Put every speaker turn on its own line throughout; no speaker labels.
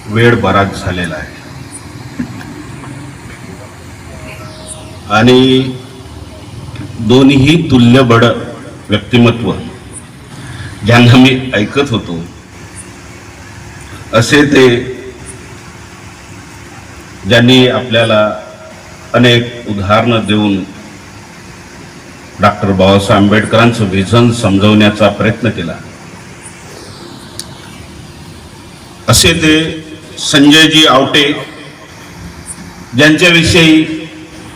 वेळ बराच झालेला आहे आणि दोन्ही तुल्यबळ व्यक्तिमत्व ज्यांना मी ऐकत होतो असे ते ज्यांनी आपल्याला अनेक उदाहरणं देऊन डॉक्टर बाबासाहेब आंबेडकरांचं व्हिजन समजवण्याचा प्रयत्न केला असे ते संजयजी आवटे ज्यांच्याविषयी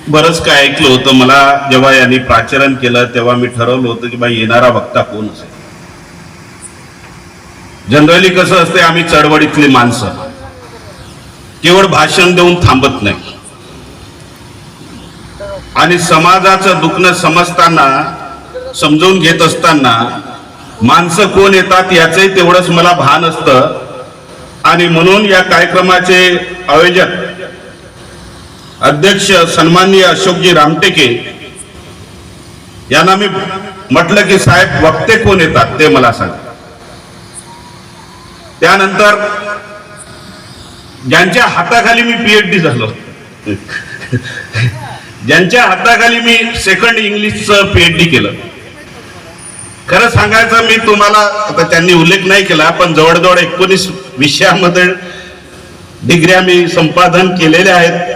बरंच काय ऐकलं होतं. मला जेव्हा यांनी प्राचारण केलं तेव्हा मी ठरवलं होतं की बाई येणारा वक्ता कोण असेल. जनरली कसं असते, आम्ही चळवळीतली माणसं केवळ भाषण देऊन थांबत नाही आणि समाजाचं दुखणं समजताना समजून घेत असताना माणसं कोण येतात याचंही तेवढंच मला भान असतं. आणि म्हणून या कार्यक्रमाचे आयोजक अध्यक्ष सन्माननीय अशोकजी रामटेके यांना मी म्हटलं की साहेब वक्ते कोण येतात ते मला सांगा. त्यानंतर ज्यांच्या हाताखाली मी पीएचडी झालो, ज्यांच्या हाताखाली मी सेकंड इंग्लिशचं पीएचडी केलं, खरं सांगायचं मी तुम्हाला, आता त्यांनी उल्लेख नाही केला पण जवळजवळ 19 विषयामध्ये डिग्र्या मी संपादन केलेल्या आहेत.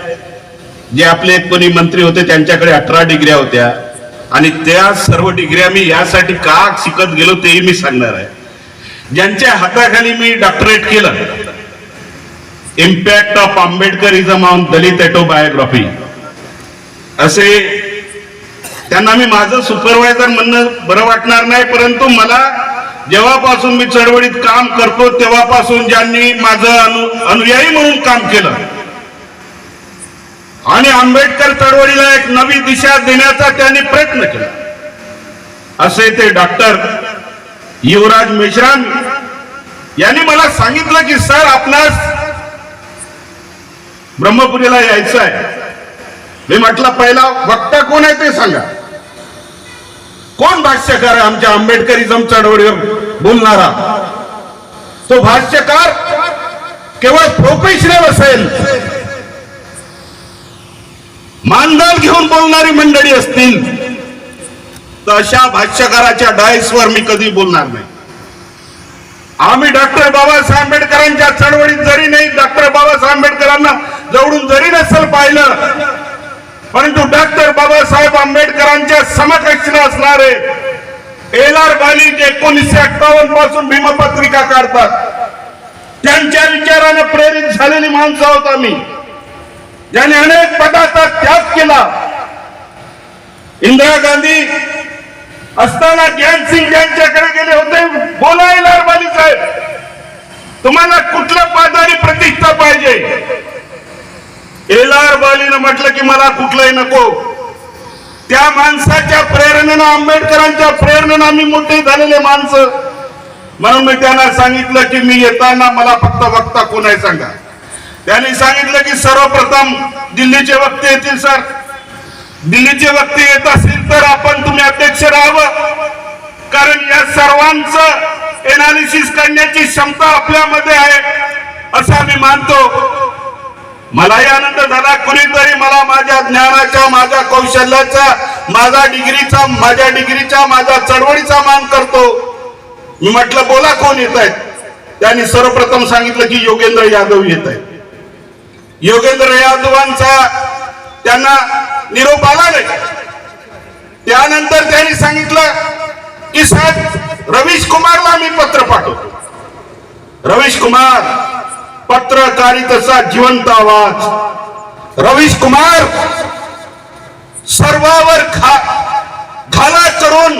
जे आपले कोणी मंत्री होते त्यांच्याकडे 18 डिग्र्या होत्या आणि त्या सर्व डिग्र्या मी यासाठी का शिकत गेलो तेही मी सांगणार आहे. ज्यांच्या हाताखाली मी डॉक्टरेट केलं, impact of Ambedkarism on Dalit autobiography, असे त्यांना मी माझं सुपरवायझर म्हणणं बरं वाटणार नाही, परंतु मला जेव्हापासून मी चळवळीत काम करतो तेव्हापासून ज्यांनी माझं अनुयायी म्हणून काम केलं आणि आंबेडकर चळवळीला एक नवी दिशा देण्याचा त्यांनी प्रयत्न केला असे ते डॉक्टर युवराज मेश्राम यांनी मला सांगितलं की सर आपणास ब्रह्मपुरीला यायचं आहे. मी म्हटलं पहिला वक्ता कोण आहे ते सांगा, कोण भाष्यकार आहे आमच्या आंबेडकरिझम चळवळीवर बोलणारा. तो भाष्यकार केवळ प्रोफेशनल असेल, मानधन घेऊन बोलणारी मंडळी असतील तर अशा भाष्यकाराच्या डायसवर मी कधी बोलणार नाही. आम्ही डॉक्टर बाबासाहेब आंबेडकरांच्या चळवळीत जरी नाही, डॉक्टर बाबासाहेब आंबेडकरांना जवळून जरी नसेल पाहिलं, परंतु डॉक्टर बाबासाहेब आंबेडकरांच्या समकक्ष असणारे एल.आर. बाली जे 1958 पासून भीमपत्रिका काढतात, त्यांच्या विचाराने प्रेरित झालेली माणसं आहोत आम्ही, ज्याने अनेक पदाचा त्याग केला. इंदिरा गांधी असताना ज्ञानसिंग यांच्याकडे गेले होते, बोला एल.आर. बाली साहेब तुम्हाला कुठलं पद आणि प्रतिष्ठा पाहिजे. एल.आर. बालीनं म्हटलं की मला कुठलंही नको. त्या माणसाच्या प्रेरणेनं, आंबेडकरांच्या प्रेरणेनं आम्ही मोठे झालेले माणसं. म्हणून मी त्यांना सांगितलं की मी येताना मला फक्त वक्ता कोण आहे सांगा. त्यांनी सांगितलं की सर्वप्रथम दिल्लीचे वक्ते येतील. सर दिल्लीचे वक्ते येत असतील तर आपण तुम्ही अध्यक्ष राहावं, कारण या सर्वांचं एनालिसिस करण्याची क्षमता आपल्यामध्ये आहे असं आम्ही मानतो. मलाही आनंद झाला, कुणीतरी मला माझ्या ज्ञानाच्या, माझ्या कौशल्याचा, माझ्या डिग्रीचा, माझ्या चळवळीचा मान करतो. मी म्हटलं बोला कोण येत आहेत. त्यांनी सर्वप्रथम सांगितलं की योगेंद्र यादव येत आहेत. योगेंद्र यादवांचा त्यांना निरोप आला नाही. त्यानंतर त्यांनी सांगितलं की साहेब रवीश कुमारला मी पत्र पाठवतो. रवीश कुमार पत्रकारितेचा जिवंत आवाज. रवीश कुमार सर्वावर घाला करून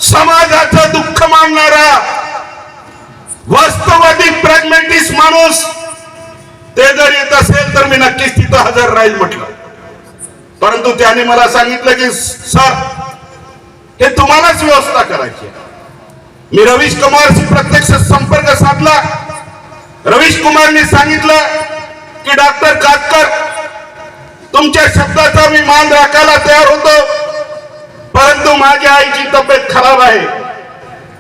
समाजाचं दुःख मानणारा वास्तववादी प्रॅग्मॅटिस्ट माणूस, ते जर येत असेल तर मी नक्कीच तिथं हजर राहील म्हटलं. परंतु त्याने मला सांगितलं की सर हे तुम्हालाच व्यवस्था करायची. मी रवीश कुमारशी प्रत्यक्ष संपर्क साधला. रवीश कुमारने सांगितलं की डॉक्टर कातकर तुमच्या शब्दाचा मी मान राखायला तयार होतो, परंतु माझ्या आईची तब्येत खराब आहे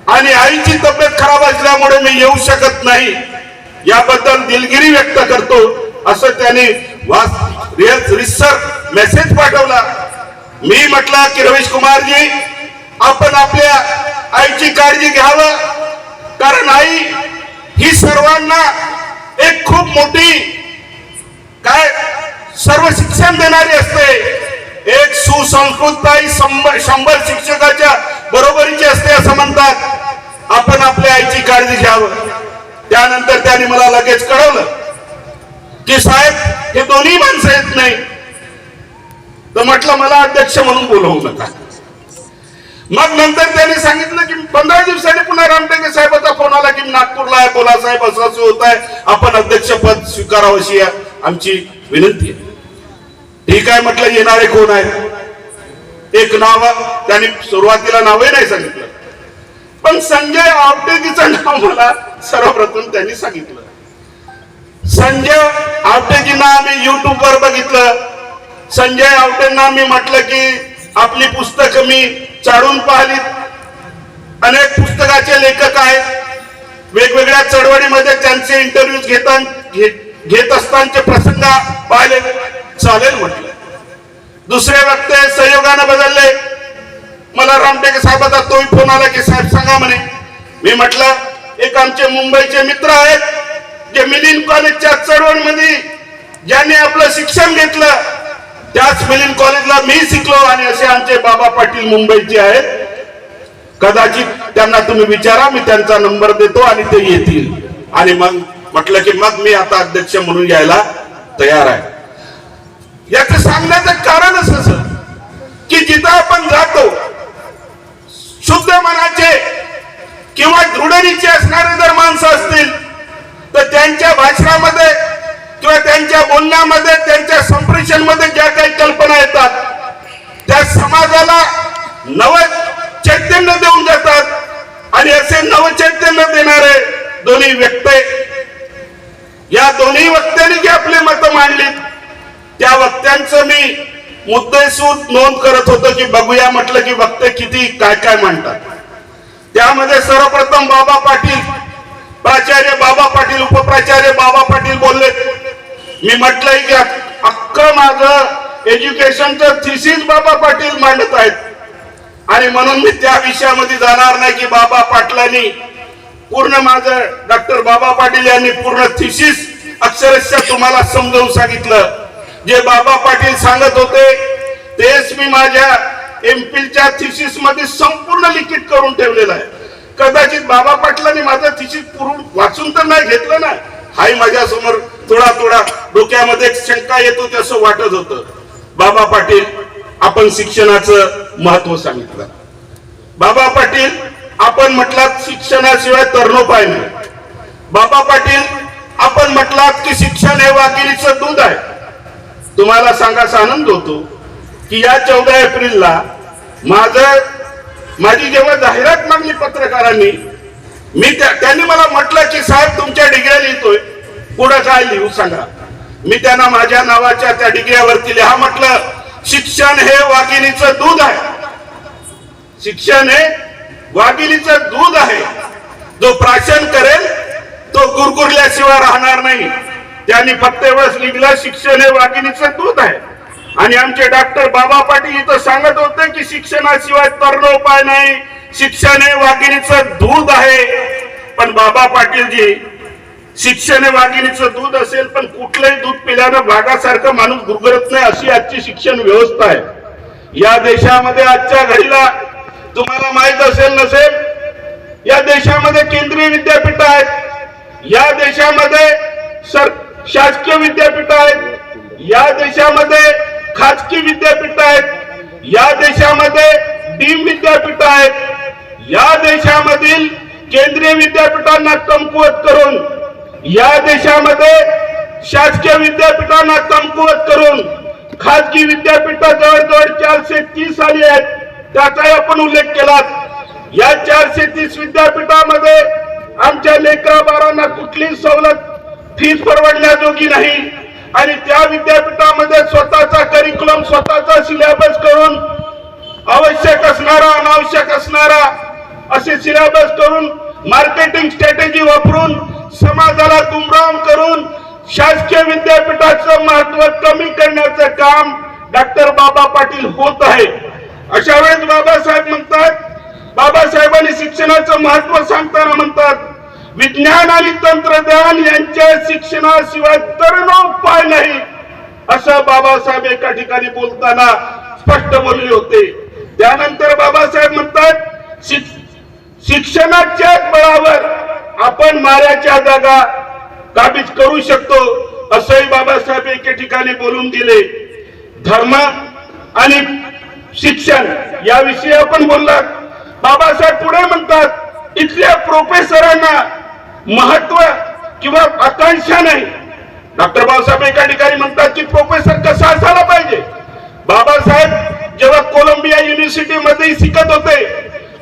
आणि आईची तब्येत खराब असल्यामुळे मी येऊ शकत नाही. याबद्दल दिलगिरी व्यक्त करतो असं त्याने रिसर मेसेज पाठवला. मी म्हटलं की रवीश कुमारजी, आपण आपल्या आईची काळजी घ्यावं, कारण आई ही सर्वांना एक खूप मोठी काय सर्व शिक्षण देणारी असते. एक सुसंस्कृत आई 100 शिक्षकाच्या बरोबरीची असते असं म्हणतात. आपण आपल्या आईची काळजी घ्यावं. त्यानंतर त्यांनी मला लगेच कळवलं की साहेब, हे दोन्ही माणसं येत नाही. तर म्हटलं मला अध्यक्ष म्हणून बोलवू नका. मग नंतर त्यांनी सांगितलं की 15 दिवसांनी पुन्हा रामटेके साहेबाचा फोन आला की नागपूरला आहे, बोला साहेब असं असं होत आहे, आपण अध्यक्षपद स्वीकारावं अशी आमची विनंती आहे. ठीक आहे म्हटलं, येणारे कोण आहेत? एक नाव त्यांनी सुरुवातीला नावही नाही सांगितलं, पण संजय आवटेजीचं नाव मला सर्वप्रथम त्यांनी सांगितलं. संजय आवटेजींना मी युट्यूबवर बघितलं. संजय आवटेंना मी म्हटलं की आपली पुस्तकं मी चाळून पाहिलीत. अनेक पुस्तकाचे लेखक आहेत. वेगवेगळ्या चळवळीमध्ये त्यांचे इंटरव्ह्यू घेत असतानाचे प्रसंग पाहिले. चालेल म्हटलं. दुसरे वक्ते संयोगाने बदलले. मला रामटेके साहेबाचा तोही फोन आला की साहेब सांगा म्हणे. मी म्हटलं, एक आमचे मुंबईचे मित्र आहेत जे मिलिंद कॉलेजच्या चळवळीमध्ये ज्यांनी आपलं शिक्षण घेतलं, त्याच मिलिंद कॉलेजला मी शिकलो, आणि असे आमचे बाबा पाटील मुंबईचे आहेत. कदाचित त्यांना तुम्ही विचारा, मी त्यांचा नंबर देतो आणि ते येतील. आणि मग म्हटलं की मग मी आता अध्यक्ष म्हणून यायला तयार आहे. याचं सांगण्याचं कारणच असं की जिथं आपण जातो, शुद्ध मनाचे किंवा दृढनीचे असणारे जर माणसं असतील तर त्यांच्या भाषणामध्ये किंवा त्यांच्या बोलण्यामध्ये, त्यांच्या संप्रेषणमध्ये ज्या काही कल्पना येतात त्या समाजाला नव चैतन्य देऊन जातात. आणि असे नवचैतन्य देणारे दोन्ही वक्ते, या दोन्ही वक्त्यांनी जी आपली मतं मांडली, त्या वक्त्यांचं मी मुद्देसूद नोंद करत होतो की बघूया म्हटलं की वक्ते किती काय काय मांडतात. त्यामध्ये सर्वप्रथम बाबा पाटील, प्राचार्य बाबा पाटील, उपप्राचार्य बाबा पाटील बोलले. मी म्हटलंय की अख्खं माझं एज्युकेशनचं थिसिस बाबा पाटील मांडत आहेत, आणि म्हणून मी त्या विषयामध्ये जाणार नाही की बाबा पाटलांनी पूर्ण माझं, डॉक्टर बाबा पाटील यांनी पूर्ण थिसिस अक्षरशः तुम्हाला समजावून सांगितलं. जे बाबा पाटील सांगत होते तेच मी माझ्या एमफिलच्या थिसिस मध्ये संपूर्ण लिखित करून ठेवलेलं आहे. कदाचित बाबा पाटलांनी माझं थिसिस पूर्ण वाचून तर नाही घेतलं ना, हाही माझ्या समोर थोडा थोडा डोक्यामध्ये शंका येत होती असं वाटत होतं. बाबा पाटील आपण शिक्षणाचं महत्व सांगितलं. बाबा पाटील आपण म्हटलात शिक्षणाशिवाय तरणोपाय नाही. बाबा पाटील आपण म्हटलात की शिक्षण हे वाघिणीचं दूध आहे. तुम्हाला सांगायचा आनंद होतो की या 14 एप्रिलला माझी जेव्हा जाहिरात मागली पत्रकारांनी, त्यांनी मला म्हटलं की साहेब तुमच्या डिग्र्या लिहितोय, पुढे काय लिहू सांगा. मी त्यांना माझ्या नावाच्या त्या डिग्र्यावरती लिहा म्हटलं, शिक्षण हे वाघिणीचं दूध आहे. शिक्षण हे वाघिणीचं दूध आहे. जो प्राशन करेल तो गुरगुरल्याशिवाय राहणार नाही. त्यांनी फक्त एवढंच लिहिलं, शिक्षण हे वाघिणीचं दूध आहे. आणि आमचे डॉक्टर बाबा पाटील इथं सांगत होते की शिक्षणाशिवाय तरणोपाय नाही, शिक्षण हे वाघिणीचं दूध आहे. पण बाबा पाटीलजी, शिक्षण हे वाघिणीचं दूध असेल पण कुठलंही दूध पिल्यानं वाघासारखं माणूस गुरगुरत नाही, अशी आजची शिक्षण व्यवस्था आहे. या देशामध्ये आजच्या घडीला तुम्हाला माहित असेल नसेल, या देशामध्ये केंद्रीय विद्यापीठ आहेत, या देशामध्ये शासकीय विद्यापीठ आहेत, या देशामध्ये खाजगी विद्यापीठ आहेत, या देशामध्ये डीम विद्यापीठ आहेत. या देशामधील केंद्रीय विद्यापीठांना कमकुवत करून, या देशामध्ये शासकीय विद्यापीठांना कमकुवत करून खाजगी विद्यापीठ जवळजवळ 430 आली आहेत. त्याचाही आपण उल्लेख केला. या 430 विद्यापीठामध्ये आमच्या लेकरा बाळांना कुठलीच सवलत, फीस परवडण्याजोगी नाही. आणि त्या विद्यापीठामध्ये स्वतःचा करिक्युलम, स्वतःचा सिलेबस करून, आवश्यक असणारा अनावश्यक असणारा असे सिलेबस करून, मार्केटिंग स्ट्रॅटेजी वापरून समाजाला गुमराह करून शासकीय विद्यापीठाचं महत्व कमी करण्याचं काम डॉक्टर बाबा पाटील होत आहे। अशा वेळेस बाबासाहेब म्हणतात, बाबासाहेबांनी शिक्षणाचं महत्व सांगताना म्हणतात, विज्ञान आणि तंत्रज्ञान यांच्या शिक्षणाशिवाय तरणोपाय नाही, असं बाबासाहेब एका ठिकाणी बोलताना स्पष्ट बोलले होते। त्यानंतर बाबासाहेब म्हणतात, शिक्षणाच्या बळावर आपण माऱ्याच्या जागा काबीज करू शकतो, असंही बाबासाहेब एके ठिकाणी बोलून दिले। धर्म आणि शिक्षण याविषयी आपण बोललात। बाबासाहेब पुढे म्हणतात, इथल्या प्रोफेसरांना महत्व किंवा आकांक्षा नाही। डॉक्टर बाबासाहेब एका ठिकाणी म्हणतात की प्रोफेसर कसा असायला पाहिजे। बाबासाहेब जेव्हा कोलंबिया युनिव्हर्सिटी मध्ये शिकत होते,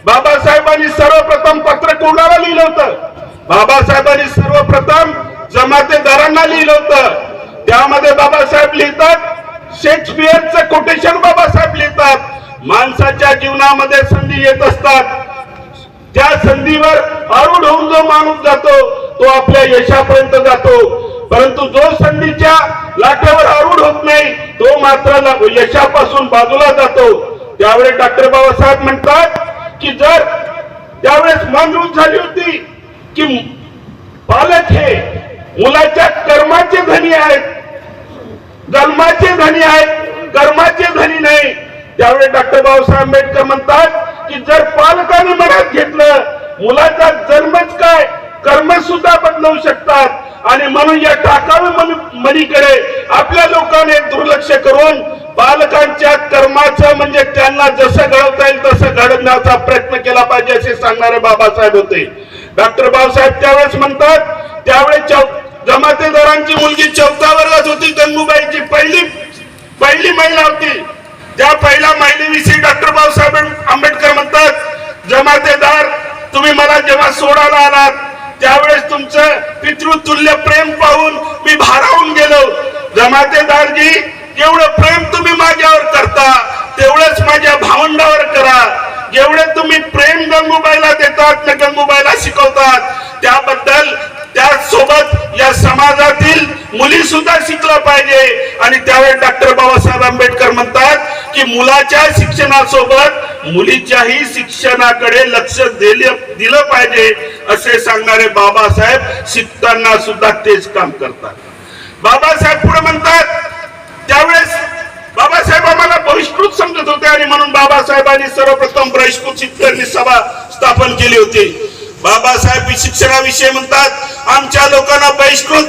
बाबासाहेबांनी सर्वप्रथम पत्र कोणाला लिहिलं होतं? बाबासाहेबांनी सर्वप्रथम जमातेदारांना लिहिलं होतं। त्यामध्ये बाबासाहेब लिहितात, शेक्सपियरचं कोटेशन बाबासाहेब लिहितात, माणसाच्या जीवनामध्ये संधी येत असतात, त्या संधीवर आरूढ होऊन जो माणूस जातो तो आपल्या यशापर्यंत जातो, परंतु जो संधीच्या लाटेवर आरूढ होत नाही तो मात्र यशापासून बाजूला जातो। त्यावेळेस डॉक्टर बाबासाहेब म्हणतात की जर त्यावेळेस मांजरूळ झाली होती की पालक हे मुलाच्या कर्माचे धनी आहेत, जन्माचे धनी आहेत, कर्माचे धनी नाही। त्यावेळेस डॉक्टर बाबासाहेब आंबेडकर म्हणतात की जर पालकांनी मनात घेतलं मुलाचा जन्मच काय कर्म सुद्धा बदलवू शकतात आणि म्हणून या टाकाऊ मनीकडे आपल्या लोकांनी दुर्लक्ष करून बालकांच्या कर्माचं म्हणजे त्यांना जसं घडवता येईल तसं घडवण्याचा प्रयत्न केला पाहिजे असे सांगणारे बाबासाहेब होते। डॉक्टर बाबासाहेब त्यावेळेस म्हणतात, त्यावेळेस जमातेदारांची मुलगी 4थ्या वर्गात होती, गंगूबाईची पहिली महिला होती। त्या पहिल्या महिलेविषयी डॉक्टर बाबासाहेब आंबेडकर म्हणतात, जमातेदार तुम्ही मला जेव्हा सोडायला आलात त्यावेळेस तुमचं पितृतुल्य प्रेम पाहून मी भारावून गेलो। जमातेदारजी, जेवढं प्रेम तुम्ही माझ्यावर करता तेवढंच माझ्या भावंडावर करा। जेवढे तुम्ही प्रेम गंगूबाईला देतात ना गंगूबाईला शिकवतात, त्याबद्दल त्यासोबत या समाजातील मुली सुद्धा शिकलं पाहिजे। आणि त्यावेळेस डॉक्टर बाबासाहेब आंबेडकर म्हणतात की मुलाच्या शिक्षणासोबत मुलीच्याही शिक्षणाकडे लक्ष दिलं पाहिजे असे सांगणारे बाबासाहेब शिकताना सुद्धा तेच काम करतात। बाबासाहेब पुढे म्हणतात, त्यावेळेस बाबासाहेब आम्हाला बहिष्कृत समजत होते आणि म्हणून बाबासाहेबांनी सर्वप्रथम बहिष्कृत शिक्षण सभा स्थापन केली होती। बाबासाहेब शिक्षणाविषयी म्हणतात, आमच्या लोकांना बहिष्कृत,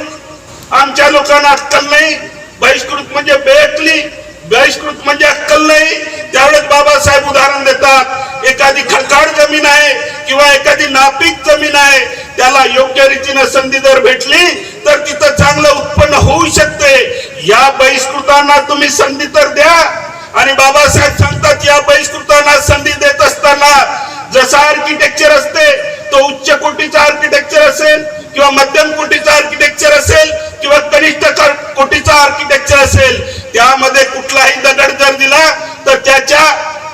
आमच्या लोकांना अक्कल नाही, बहिष्कृत म्हणजे बेअक्कली, बहिष्कृत म्हणजे अक्कल नाही। त्यावेळेस बाबासाहेब उदाहरण देतात, एखादी खडकाळ जमीन आहे किंवा एखादी नापीक जमीन आहे, त्याला योग्य रीतीने संधी जर भेटली तर तिथं चांगलं उत्पन्न होऊ शकते। या बहिष्कृतांना तुम्ही संधी तर द्या। आणि बाबासाहेब सांगतात, या बहिष्कृतांना संधी देत असताना जसा आर्किटेक्चर असते तो उच्च कोटीचा आर्किटेक्चर असेल किंवा मध्यम कोटीचा आर्किटेक्चर असेल किंवा कनिष्ठ कोटीचा आर्किटेक्चर असेल, त्यामध्ये कुठलाही दगड जर दिला तर त्याच्या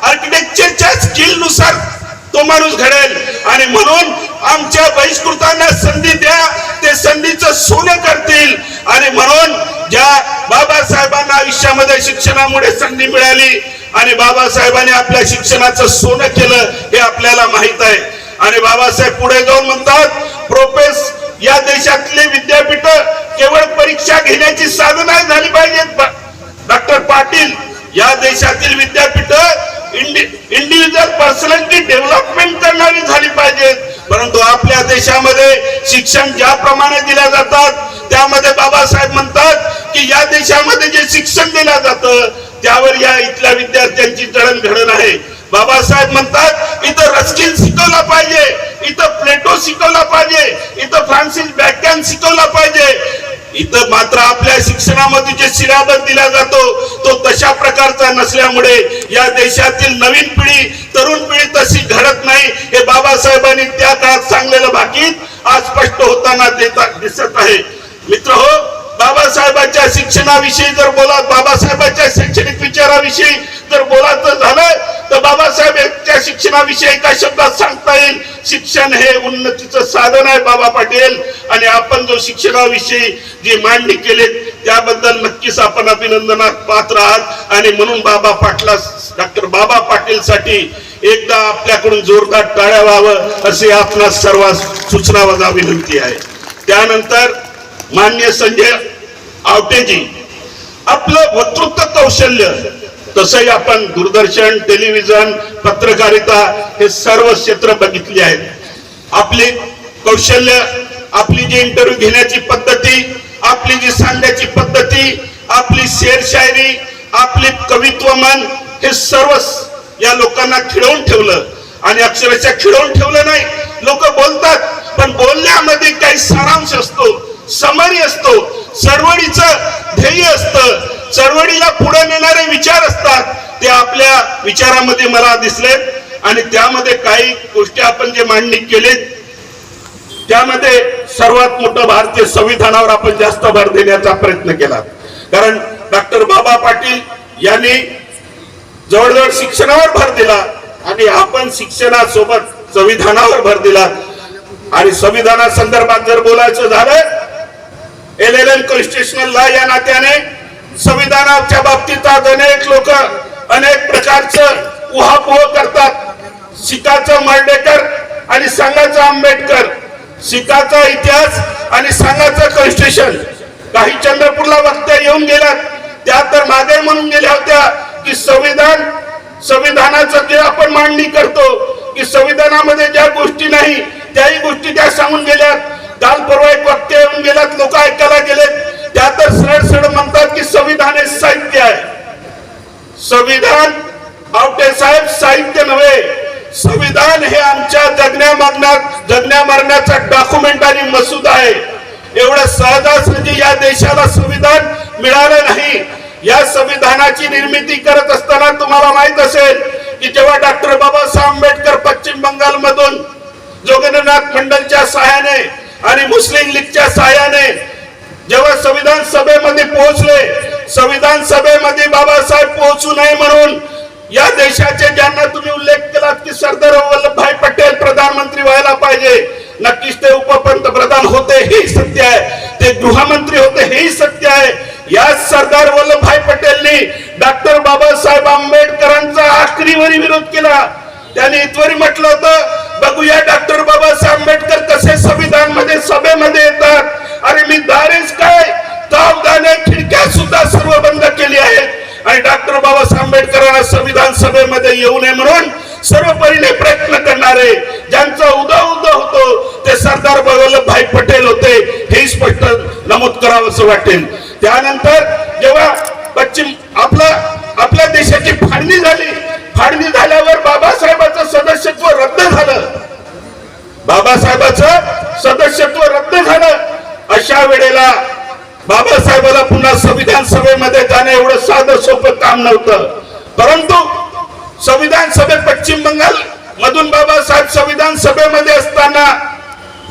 आर्किटेक्चरच्या स्किल नुसार तो माणूस घडेल। आणि म्हणून आमच्या बहिष्कृतांना संधी द्या, ते संधीचं सोनं करतील। आणि म्हणून ज्या बाबासाहेबांना आयुष्यामध्ये शिक्षणामुळे संधी मिळाली आणि बाबासाहेबांनी आपल्या शिक्षणाचं सोनं केलं हे आपल्याला माहित आहे। आणि बाबासाहेब पुढे जाऊन म्हणतात, या देशातले विद्यापीठ केवळ परीक्षा घेण्याची साधना झाली पाहिजेत। डॉक्टर पाटील, या देशातील विद्यापीठ इंडिव्हिज्युअल पर्सनॅलिटी डेव्हलपमेंट करणारी झाली पाहिजेत। परंतु आपल्या देशामध्ये शिक्षण ज्याप्रमाणे दिल्या जातात त्यामध्ये बाबासाहेब म्हणतात की या देशामध्ये जे शिक्षण दिलं जातं त्यावर या इथल्या विद्यार्थ्यांची जडणघडण आहे। बाबासाहेब म्हणतात, इथं रस्किन शिकवला पाहिजे, इथं प्लेटो शिकवला पाहिजे, इथं फ्रान्सिस बॅकन शिकवला पाहिजे। इथं मात्र आपल्या शिक्षणामध्ये जे सिलेबस दिला जातो तो तशा प्रकारचा नसल्यामुळे या देशातील नवीन पिढी, तरुण पिढी तशी घडत नाही। हे बाबासाहेबांनी त्या काळात सांगलेलं भाकीत आज स्पष्ट होताना दिसत आहे। मित्र हो, बाबासाहेबांच्या शिक्षणाविषयी जर बोला, बाबासाहेबांच्या शैक्षणिक विचाराविषयी जर बोलायचं झालं तर बाबासाहेबांच्या शिक्षणाविषयी एका शब्दात सांगता येईल, शिक्षण हे उन्नतीचं साधन आहे बाबा पाटील. आणि आपण जो शिक्षणाविषयी जे मांडणी केले त्याबद्दल नक्कीच आपण अभिनंदनात पात्र आहात. आणि म्हणून डॉक्टर बाबा पाटील साठी एकदा आपल्याकडून जोरदार टाळ्या व्हावं असे आपणा सर्व सूचना वजा विनंती आहे. त्यानंतर मान्य संजय आवटेजी, आपलं वक्तृत्व कौशल्य, तसंही आपण दूरदर्शन, टेलिव्हिजन, पत्रकारिता हे सर्व क्षेत्र बघितली आहेत. आपली कौशल्य, आपली जी इंटरव्ह्यू घेण्याची पद्धती, आपली जी सांगण्याची पद्धती, आपली शेरशायरी, आपली कवित्व मन, हे सर्व या लोकांना खिळवून ठेवलं. आणि अक्षरशः खिळवून ठेवलं नाही, लोक बोलतात पण बोलण्यामध्ये काही सारांश असतो, समरी असतो, चळवळीचं ध्येय असतं, चळवळीला पुढे नेणारे विचार असतात. ते आपल्या विचारामध्ये मला दिसले. आणि त्यामध्ये काही गोष्टी आपण जे मांडणी केली त्यामध्ये सर्वात मोठं भारतीय संविधानावर आपण जास्त भर देण्याचा प्रयत्न केला. कारण डॉक्टर बाबा पाटील यांनी जवळजवळ शिक्षणावर भर दिला आणि आपण शिक्षणासोबत संविधानावर भर दिला. आणि संविधाना संदर्भात जर बोलायचं झालं, LLM कॉन्स्टिट्यूशनल लॉ या नात्याने संविधानाच्या बाबतीत आज अनेक लोक अनेक प्रकारचं उहापोह करतात. शिकाचं मर्डेकर आणि सांगाचं आंबेडकर, शिकाचा इतिहास आणि सांगाचं कॉन्स्टिट्यूशन. काही चंद्रपूरला वक्त्या येऊन गेल्यात, त्या तर मागे म्हणून गेल्या होत्या की संविधानाचं जे आपण मांडणी करतो की संविधानामध्ये ज्या गोष्टी नाही त्याही गोष्टी त्या सांगून गेल्यात. काल परवा एक वक्ते येऊन गेल्यात, लोक ऐकायला गेलेत, त्या तर सरळ सरळ म्हणतात की संविधान हे साहित्य आहे. संविधान आवटे साहेब साहित्य नव्हे, संविधान हे आमच्या जगण्या मरण्याचा डॉक्युमेंट आणि मसुदा आहे. एवढं सहजासहजी या देशाला संविधान मिळालं नाही. या संविधानाची निर्मिती करत असताना तुम्हाला माहित असेल की जेव्हा डॉक्टर बाबासाहेब आंबेडकर पश्चिम बंगाल मधून जोगेंद्रनाथ मंडलच्या सहाय्याने आणि मुस्लिम लीगच्या सहाय्याने जेव्हा संविधान सभेमध्ये पोहोचले, संविधान सभेमध्ये बाबासाहेब पोहोचू नये म्हणून या देशाचे, ज्यांना तुम्ही उल्लेख केलात की सरदार वल्लभभाई पटेल प्रधानमंत्री व्हायला पाहिजे, नक्कीच ते उपपंतप्रधान होते हेही सत्य आहे, ते गृहमंत्री होते हेही सत्य आहे. या सरदार वल्लभभाई पटेलनी डॉक्टर बाबासाहेब आंबेडकरांचा आखरीवरी विरोध केला. त्यांनी इतवरी म्हटलं होतं, बघूया डॉक्टर बाबासाहेब आंबेडकर कसे संविधान मध्ये सभेमध्ये येतात. अरे मी दारेच काय, तावदाने खिडक्या सुद्धा सर्व बंद केली आहेत आणि डॉक्टर बाबासाहेब आंबेडकरांना संविधान सभेमध्ये येऊ नये म्हणून सर्व परीने प्रयत्न करणारे, ज्यांचा उदय होतो ते सरदार वल्लभभाई पटेल होते, हे स्पष्ट नमूद करावं असं वाटेल. त्यानंतर जेव्हा आपल्या देशाची फाळणी झाली, फाळणी झाल्यावर बाबासाहेबांचं सदस्यत्व रद्द झालं, बाबासाहेबांचं सदस्यत्व रद्द झालं. अशा वेळेला बाबासाहेबाला पुन्हा संविधान सभेमध्ये जाणं एवढं साधं सोपं काम नव्हतं. परंतु संविधान सभे पश्चिम बंगाल मधून बाबासाहेब संविधान सभेमध्ये असताना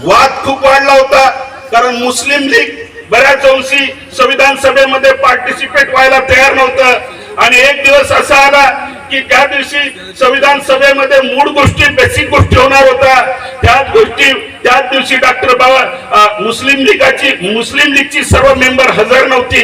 वाद खूप वाढला होता. कारण मुस्लिम लीग बऱ्याच अंशी संविधान सभेमध्ये पार्टिसिपेट व्हायला तयार नव्हतं. आणि एक दिवस असा आला की त्या दिवशी संविधान सभेमध्ये मूळ गोष्टी, बेसिक गोष्टी होणार होता. त्याच दिवशी डॉक्टर मुस्लिम लीगची सर्व मेंबर हजर नव्हती.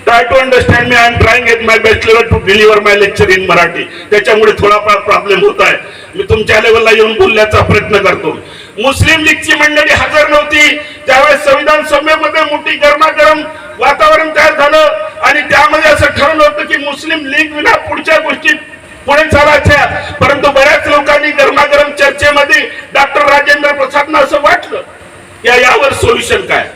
Try to understand me, I am trying at my best level to deliver my lecture in Marathi. त्याच्यामुळे थोडाफार प्रॉब्लेम होत आहे. मी तुमच्या लेवलला येऊन बोलण्याचा प्रयत्न करतो. मुस्लिम लीगची मंडळी हजर नव्हती. त्यावेळेस संविधान सभेमध्ये मोठी गरमागरम वातावरण तयार झालं आणि त्यामध्ये असं ठरवलं होतं की मुस्लिम लीग विना पुढच्या गोष्टी पुढे चालायच्या. परंतु बऱ्याच लोकांनी गरमागरम चर्चेमध्ये डॉक्टर राजेंद्र प्रसादना असं वाटलं यावर सोल्युशन काय.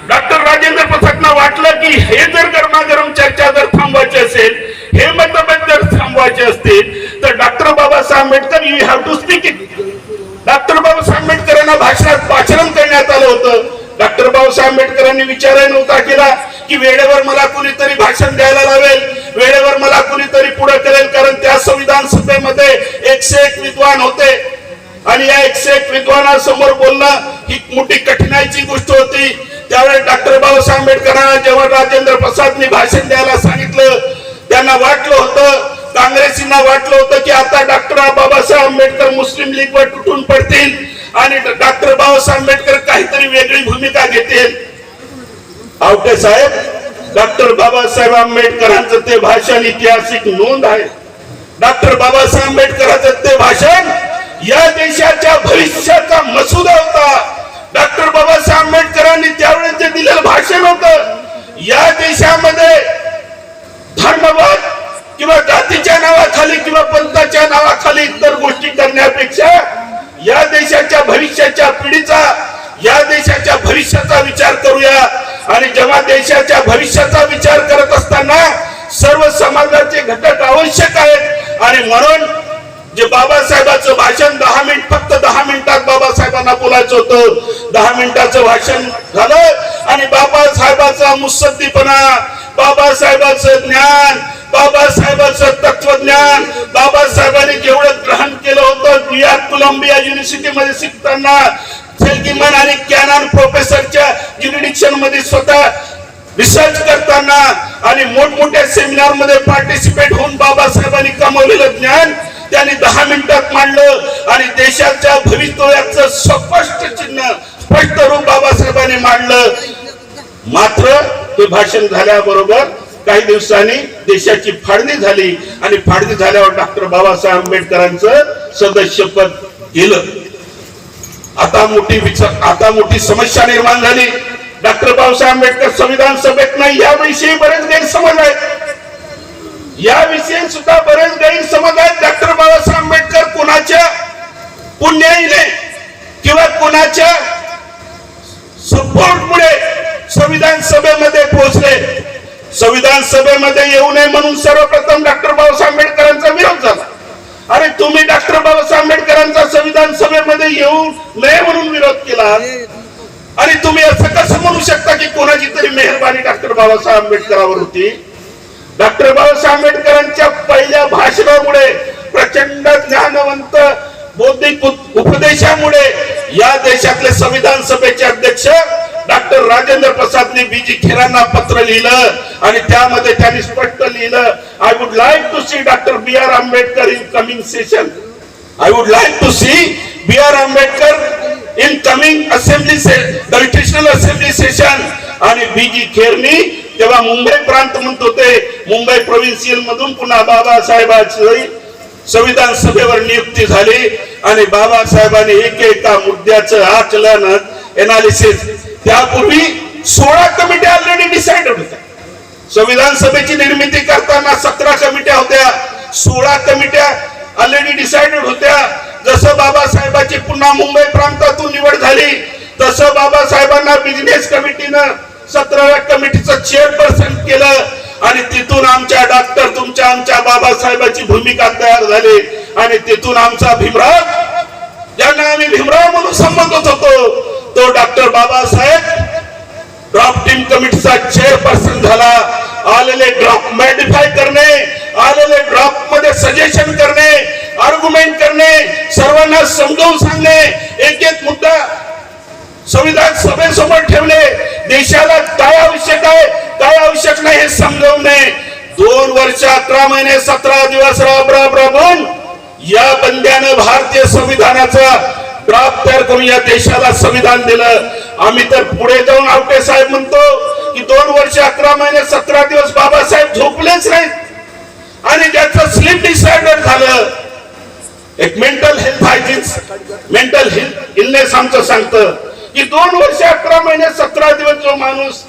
डॉक्टर राजेंद्र प्रसादना वाटलं की हे जर गरमागरम चर्चा जर थांबवायची असेल, हे मतभेद जर थांबवायचे असतील तर doctor Babasaheb Ambedkar you have to speak it. Doctor Babasaheb आंबेडकरांना भाषणात वाचन करण्यात आलं होतं. डॉक्टर बाबासाहेब आंबेडकरांनी विचारही नव्हता केला की वेळेवर मला कुणीतरी भाषण द्यायला लावेल, वेळेवर मला कुणीतरी पुढे करेल. कारण त्या संविधान सभेमध्ये 101 विद्वान होते आणि या 101 विद्वानासमोर बोलणं ही मोठी कठीणाईची गोष्ट होती. त्यावेळेस डॉक्टर बाबासाहेब आंबेडकरांना जेव्हा राजेंद्र प्रसादनी भाषण द्यायला सांगितलं, त्यांना वाटलं होतं काँग्रेसींना त्यांना वाटलं होतं की आता डॉक्टर बाबासाहेब आंबेडकर मुस्लिम लीगवर तुटून पडतील आणि डॉक्टर बाबासाहेब आंबेडकर काहीतरी वेगळी भूमिका घेतील. आवटे साहेब, डॉक्टर बाबासाहेब आंबेडकरांचं ते भाषण ऐतिहासिक नोंद आहे. डॉक्टर बाबासाहेब आंबेडकरांचं ते भाषण या देशाच्या भविष्याचा मसुदा होता. डॉक्टर बाबासाहेब आंबेडकरांनी त्यावेळेस जे दिलेलं भाषण होतं, या देशामध्ये धर्मवाद किंवा जातीच्या नावाखाली किंवा पंथाच्या नावाखाली इतर गोष्टी करण्यापेक्षा या देशाच्या भविष्याच्या पिढीचा, या देशाच्या भविष्याचा विचार करूया. आणि जेव्हा देशाच्या भविष्याचा विचार करत असताना सर्व समाजाचे घटक आवश्यक आहेत. आणि म्हणून जे बाबासाहेबांचं भाषण 10 मिनिट, फक्त 10 मिनिटात बाबासाहेबांना बोलायचं होतं, 10 मिनिटाचं भाषण झालं. आणि बाबासाहेबांचा मुत्सद्दीपणा, बाबासाहेबांचं ज्ञान, बाबासाहेबांचं तत्वज्ञान, बाबासाहेबांनी जेवढं ग्रहण केलं होतं न्यूयॉर्क कोलंबिया युनिव्हर्सिटीमध्ये शिकताना, सेल्गिमन आणि कॅनन प्रोफेसरच्या ज्युरिडिक्शन मध्ये स्वतः रिसर्च करताना आणि मोठमोठ्या सेमिनार मध्ये पार्टिसिपेट होऊन बाबासाहेबांनी कमवलेलं ज्ञान त्यांनी 10 मिनिटात मांडलं. आणि देशाच्या भवितव्याचं स्पष्ट चिन्ह, स्पष्ट रूप बाबासाहेबांनी मांडलं. मात्र ते भाषण झाल्याबरोबर काही दिवसांनी देशाची फाळणी झाली आणि फाळणी झाल्यावर डॉक्टर बाबासाहेब आंबेडकरांचं सदस्यपद गेलं. आता मोठी समस्या निर्माण झाली. डॉक्टर बाबासाहेब आंबेडकर संविधान सभेत नाही, याविषयी बरेच गैरसमज आहेत. याविषयी सुद्धा बरेच गैरसमज आहेत. डॉक्टर बाबासाहेब आंबेडकर कोणाच्या पुण्याईने किंवा कोणाच्या सपोर्टमुळे संविधान सभेमध्ये पोहोचले. संविधान सभेमध्ये येऊ नये म्हणून सर्वप्रथम डॉक्टर बाबासाहेब आंबेडकरांचा विरोध झाला. अरे तुम्ही डॉक्टर बाबासाहेब आंबेडकरांचा संविधान सभेमध्ये येऊ नये म्हणून विरोध केला आणि तुम्ही असं कसं म्हणू शकता की कोणाची तरी मेहरबानी डॉक्टर बाबासाहेब आंबेडकरांवर होती. डॉक्टर बाबासाहेब आंबेडकरांच्या पहिल्या भाषणामुळे, प्रचंड ज्ञानवंत बौद्धिक उपदेशामुळे या देशातले संविधान सभेचे अध्यक्ष डॉक्टर राजेंद्र प्रसादने बीजी खेरांना पत्र लिहिलं आणि त्यामध्ये त्यांनी स्पष्ट लिहिलं, I would like to see doctor B R Ambedkar in coming session. I would like to see B R Ambedkar in coming assembly constitutional assembly session. आणि बीजी खेरनी तेव्हा मुंबई प्रांत म्हणत होते, मुंबई प्रोव्हिन्शियल मधून पुन्हा बाबासाहेबांची संविधान सभेवर नियुक्ती झाली आणि बाबासाहेबांनी एकेका मुद्द्याचं आकलन, एनालिसिस, त्यापूर्वी 16 कमिट्या ऑलरेडी डिसाइडेड होत्या. संविधान सभेची निर्मिती करताना 17 कमिट्या होत्या, 16 कमिट्या ऑलरेडी डिसाइडेड होत्या. जसं बाबासाहेबांची पुन्हा मुंबई प्रांतातून निवड झाली तसं बाबासाहेबांना बिझनेस कमिटीनं 17व्या कमिटीचं चेअरपर्सन केलं आणि तिथून आमच्या डॉक्टर आमच्या बाबासाहेबांची भूमिका तयार झाली. आणि तिथून आमचा भीमराव, ज्यांना आम्ही भीमराव म्हणून संबोधत होतो, तो डॉक्टर बाबासाहेब ड्राफ्ट टीम कमिटीचा चेअरपर्सन झाला. आलेले ड्राफ्ट मॉडिफाय करणे, आलेले ड्राफ्ट मध्ये सजेशन करणे, आर्ग्युमेंट करणे, सर्वांना समजावून सांगणे, एक एक मुद्दा संविधान सभेसमोर ठेवले, देशाला काय आवश्यक आहे काय आवश्यक नाही हे समजवणे. 2 वर्ष 11 महिने 17 दिवस राबून या बंद्यानं भारतीय संविधानाचा ड्राफ्ट तयार करून या देशाला संविधान दिलं. आम्ही तर पुढे जाऊन आवटे साहेब म्हणतो की 2 वर्ष 11 महिने 17 दिवस बाबासाहेब झोपलेच नाहीत आणि ज्याचं स्लीप डिसऑर्डर झालं. एक मेंटल हेल्थ हायजिन्स, मेंटल इलनेस आमचं सांगतं की 2 वर्ष 11 महिने 17 दिवस जो माणूस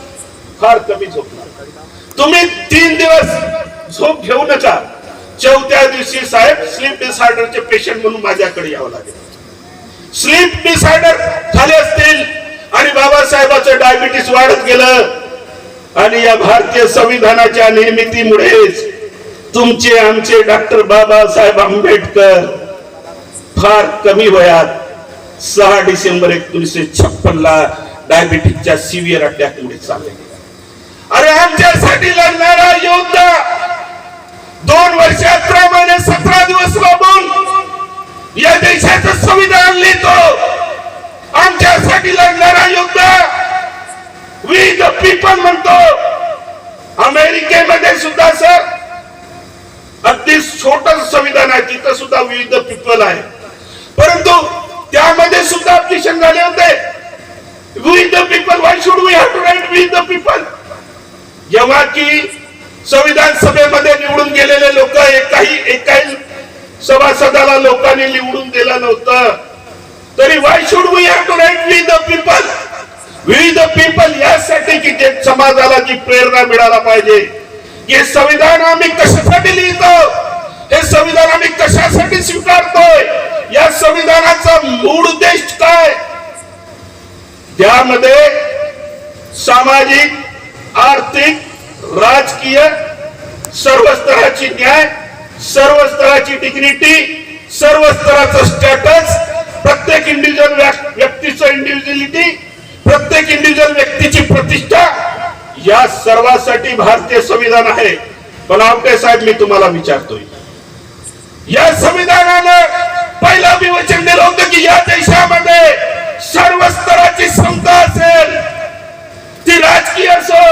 फार कमी झोपणार. तुम्ही 3 दिवस झोप घेऊ नका. 4थ्या दिवशी साहेब स्लीप डिसऑर्डरचे पेशंट म्हणून माझ्याकडे यावं लागेल. स्लीप डिसऑर्डर झाले असतील आणि बाबासाहेबांचं डायबिटीस वाढत गेलं आणि या भारतीय संविधानाच्या निर्मितीमुळेच तुमचे आमचे डॉक्टर बाबासाहेब आंबेडकर फार कमी वयात 6 डिसेंबर 1956 ला डायबिटीसच्या सिव्हिअर अटॅकमुळे चालले गेले. अरे आमच्यासाठी लढणारा योद्धा 2 वर्ष 11 महिने 17 दिवस राबून या देशाचं संविधान लिहितो. आमच्यासाठी लढणारा योद्धा वी द पीपल म्हणतो. अमेरिकेमध्ये सुद्धा सर अगदी छोटं संविधान आहे, तिथं सुद्धा विविध पीपल आहे, परंतु त्यामध्ये सुद्धा ऑब्जेक्शन झाले होते. विविध people, why should we have to write विविध पीपल? जेव्हा की संविधान सभेमध्ये निवडून गेलेले लोक एकाही सभासदाला लोकांनी निवडून दिलं नव्हतं, तरी why should we have to write विविध पीपल? विविध पीपल यासाठी की जे समाजाला जी प्रेरणा मिळाला पाहिजे, हे संविधान आम्ही कशासाठी लिहितो, हे संविधान आम्ही कशासाठी स्वीकारतोय, या संविधानाचा मूळ उद्देश काय, ज्यामध्ये सामाजिक, आर्थिक, राजकीय सर्व स्तराची न्याय, सर्व स्तराची डिग्निटी, सर्व स्तराचं स्टेटस, प्रत्येक इंडिव्हिज्युअल व्यक्तीचं इंडिव्हिज्युअलिटी, प्रत्येक इंडिव्हिज्युअल व्यक्तीची प्रतिष्ठा, या सर्वांसाठी भारतीय संविधान आहे. पण आवटे साहेब, मी तुम्हाला विचारतोय, या संविधानानं पहिलं विवेचन दिलं होतं की या देशामध्ये सर्व स्तराची समता असेल, ती राजकीय असो,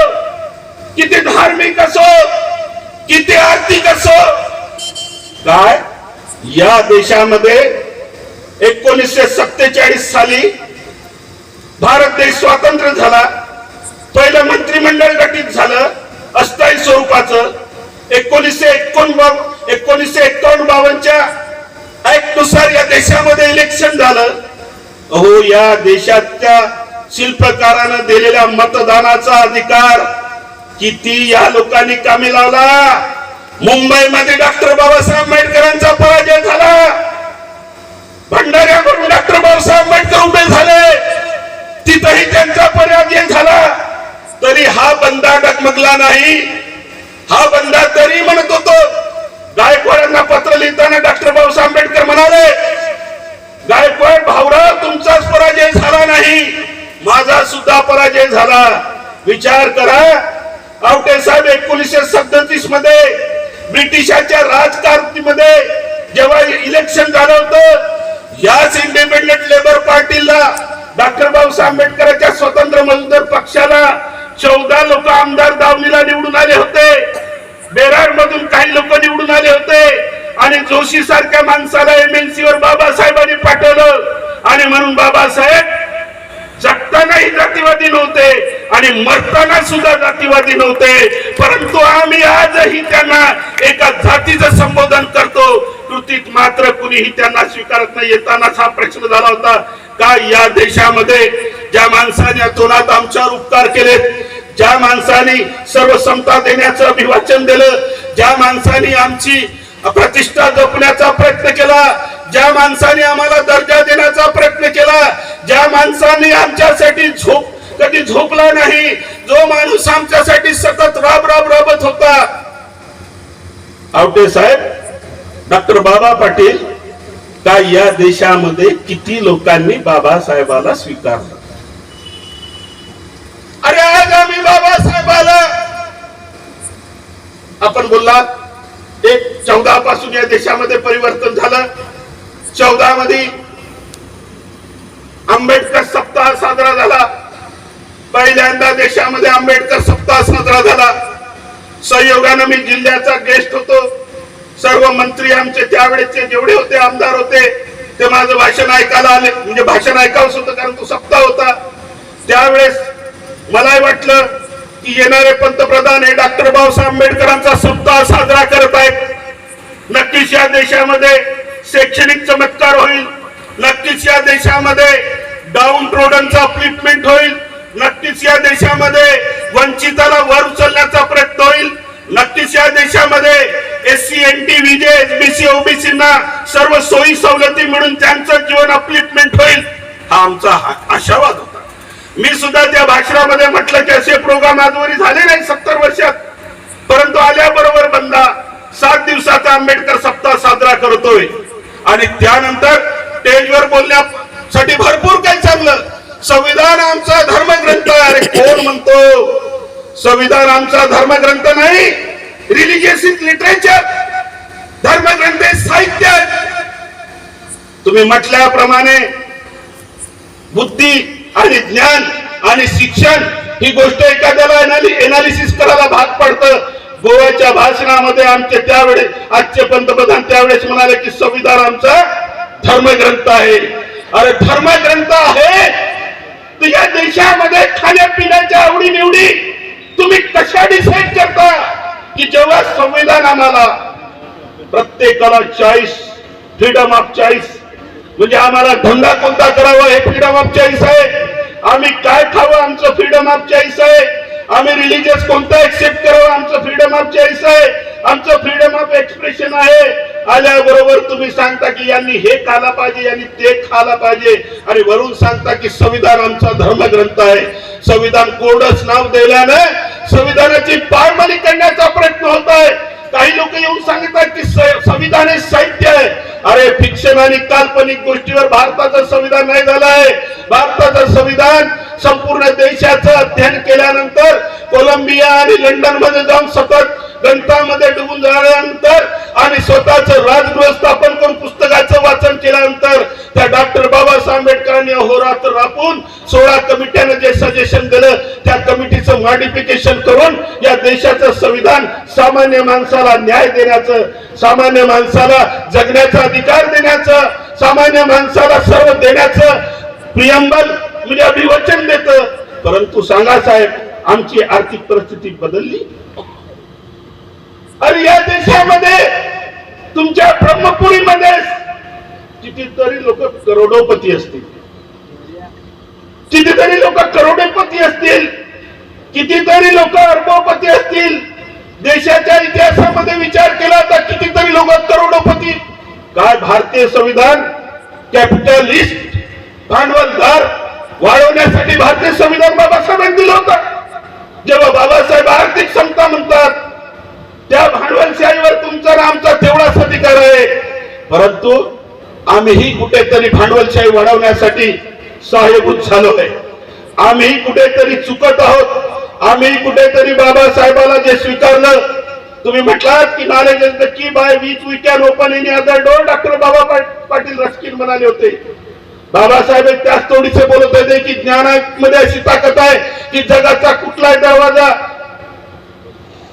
किती धार्मिक असो, किती आर्थिक असो. काय या देशामध्ये 1947 साली भारत देश स्वतंत्र झाला, पहिलं मंत्रिमंडळ गठीत झालं अस्थायी स्वरूपाचं. 1951-52च्या ऍक्ट नुसार या देशामध्ये इलेक्शन झालं. अहो, या देशाच्या शिल्पकारानं दिलेल्या मतदानाचा अधिकार किती या लोकांनी कामी लावला. मुंबईमध्ये डॉक्टर बाबासाहेब आंबेडकरांचा पराजय झाला, भंडाऱ्यावरून डॉक्टर बाबासाहेब आंबेडकर उभे झाले, तिथंही त्यांचा पराजय झाला. तरी हा बंदा डगमगला नाही. हा बंदा तरी म्हणत होतो, गायकवाडांना पत्र लिहिताना डॉक्टर बाबासाहेब आंबेडकर म्हणाले, गायकवाड भाऊराव, तुमचाच पराजय झाला नाही, माझा सुद्धा पराजय झाला. विचार करा आवटे साहेब, 1937 मध्ये ब्रिटिशांच्या राजकारणामध्ये जेव्हा इलेक्शन झालं होतं, याच इंडिपेंडंट लेबर पार्टीला, डॉक्टर बाबासाहेब आंबेडकरांच्या स्वतंत्र मजदूर पक्षाला 14 लोक आमदार दावणीला निवडून आले होते. बेरार मधून काही लोक निवडून आले होते आणि जोशी सारख्या माणसाला MLC वर बाबासाहेबांनी पाठवलं. आणि म्हणून बाबासाहेब जगतानाही जातीवादी नव्हते आणि मरताना सुद्धा जातीवादी नव्हते, परंतु आम्ही आजही त्यांना एका जातीचं संबोधन करतो, कृतीत मात्र कुणीही त्यांना स्वीकारत नाही. येतानाच हा प्रश्न झाला होता, का या देशामध्ये ज्या माणसाने तोंडात आमच्यावर उपकार केलेत, ज्या माणसाने सर्व समता देण्याचं अभिवाचन दिलं, ज्या माणसाने आमची प्रतिष्ठा जपण्याचा प्रयत्न केला, ज्या माणसाने आम्हाला दर्जा देण्याचा प्रयत्न केला, ज्या माणसाने आमच्यासाठी कधी झोपला नाही, जो माणूस आमच्यासाठी सतत राबत होता. आवटे साहेब, डॉक्टर बाबा पाटील, का या देशामध्ये किती लोकांनी बाबासाहेबाला स्वीकारलं? अरे आज आम्ही बाबासाहेबाला, आपण बोलला 14 पासून या देशामध्ये परिवर्तन झालं. 14 मध्ये आंबेडकर सप्ताह साजरा झाला. पहिल्यांदा देशामध्ये आंबेडकर सप्ताह साजरा झाला. संयोगानं मी जिल्ह्याचा गेस्ट होतो. सर्व मंत्री आमचे त्यावेळेचे जेवढे होते आमदार होते ते माझं भाषण ऐकायला आले, म्हणजे भाषण ऐकावंच होतं कारण तो सप्ताह होता. त्यावेळेस मला वाटलं की येणारे पंतप्रधान हे डॉक्टर बाबासाहेब आंबेडकरांचा सप्ताह साजरा करत आहेत. नक्कीच या देशामध्ये शैक्षणिक चमत्कार होईल, नक्कीच या देशामध्ये डाऊन ट्रोडनचा अपलिफ्टमेंट होईल, नक्कीच या देशामध्ये वंचिताला वर उचलण्याचा प्रयत्न होईल, नक्कीच या देशामध्ये SC NT विजे SBC OBC ना सर्व सोयी सवलती मिळून त्यांचं जीवन अपलिफ्टमेंट होईल, हा आमचा आशावाद होता. मी सुद्धा त्या भाषणामध्ये म्हटलं की असे प्रोग्राम आजवरी झाले नाही 70 वर्षात, परंतु आल्याबरोबर बंदा 7 दिवसाचा आंबेडकर सप्ताह साजरा करतोय. आणि त्यानंतर स्टेजवर बोलण्यासाठी भरपूर काही चाललं. संविधान आमचा धर्मग्रंथ. अरे कोण म्हणतो संविधान आमचा धर्मग्रंथ नाही? रिलिजियस लिटरेचर, धर्मग्रंथ साहित्य. तुम्ही म्हटल्याप्रमाणे बुद्धी आणि ज्ञान आणि शिक्षण ही गोष्ट एखाद्याला एनालिसिस करायला भाग पडतं. गोव्याच्या भाषणामध्ये आमचे त्यावेळेस आजचे पंतप्रधान त्यावेळेस म्हणाले की संविधान आमचा धर्मग्रंथ आहे. अरे धर्मग्रंथ आहे तर या देशामध्ये खाण्यापिण्याच्या आवडीनिवडी तुम्ही कशा डिसाईड करता की जेव्हा संविधान आम्हाला प्रत्येकाला चॉईस, फ्रीडम ऑफ चॉईस, म्हणजे आम्हाला धंदा कोणता करावा हे फ्रीडम ऑफ चॉईस आहे, आम्ही काय खावं आमचं फ्रीडम ऑफ चॉईस आहे, आम्ही रिलीजियस कोणता एक्सेप्ट करावं आमचं फ्रीडम ऑफ चॉईस आहे, आमचं फ्रीडम ऑफ एक्सप्रेशन आहे. आल्याबरोबर तुम्ही सांगता की यांनी हे खायला पाहिजे, यांनी ते खायला पाहिजे, आणि वरून सांगता की संविधान आमचा धर्मग्रंथ आहे. संविधान कोडच नाव दिल्याने संविधानाची पायमल्ली करण्याचा प्रयत्न होत आहे. काही लोक येऊन सांगतात की संविधान हे साहित्य आहे. अरे फिक्शन आणि काल्पनिक गोष्टीवर भारताचं संविधान नाही झालं आहे. भारताचं संविधान संपूर्ण देशाचं अध्ययन केल्यानंतर, कोलंबिया आणि लंडन मध्ये जाऊन सतत ग्रंथामध्ये डुबून झाल्यानंतर आणि स्वतःचं राजगृह स्थापन करून पुस्तकाचं वाचन केल्यानंतर त्या डॉक्टर बाबासाहेब आंबेडकरांनी अहोरात्र राबून 16 कमिट्यानं जे सजेशन दिलं त्या कमिटीचं मॉडिफिकेशन करून या देशाचं संविधान सामान्य माणसाला न्याय देण्याचं, सामान्य माणसाला जगण्याचा अधिकार देण्याचं, सामान्य माणसाला सर्व देण्याचं प्रियंबल म्हणजे अभिवचन देतं. परंतु सांगा साहेब, आमची आर्थिक परिस्थिती बदलली. अरे या देशामध्ये तुमच्या ब्रह्मपुरीमध्ये कितीतरी लोक करोडोपती असतील, कितीतरी लोक करोडोपती असतील, कितीतरी लोक अरबोपती असतील. देशाच्या इतिहासामध्ये विचार केला तर कितीतरी लोक करोडोपती. काय भारतीय संविधान कॅपिटलिस्ट भांडवलदार वाढवण्यासाठी भारतीय संविधान बाबासाहेबांनी दिलं होतं. जेव्हा बाबासाहेब आर्थिक समता म्हणतात त्या भांडवलशाहीवर तुमचा आणि आमचा तेवढाच अधिकार आहे. परंतु आम्हीही कुठेतरी भांडवलशाही वाढवण्यासाठी सहाय्यभूत झालोय. आम्ही कुठेतरी चुकत आहोत. आम्ही कुठेतरी बाबासाहेबाला जे स्वीकारलं, तुम्ही म्हटलात की knowledge is the key by which we can open any other door. Doctor Baba Patil Ruskin म्हणाले होते. बाबासाहेब त्याच तोडीचे बोलत होते की ज्ञानामध्ये अशी ताकद आहे की जगाचा कुठलाही दरवाजा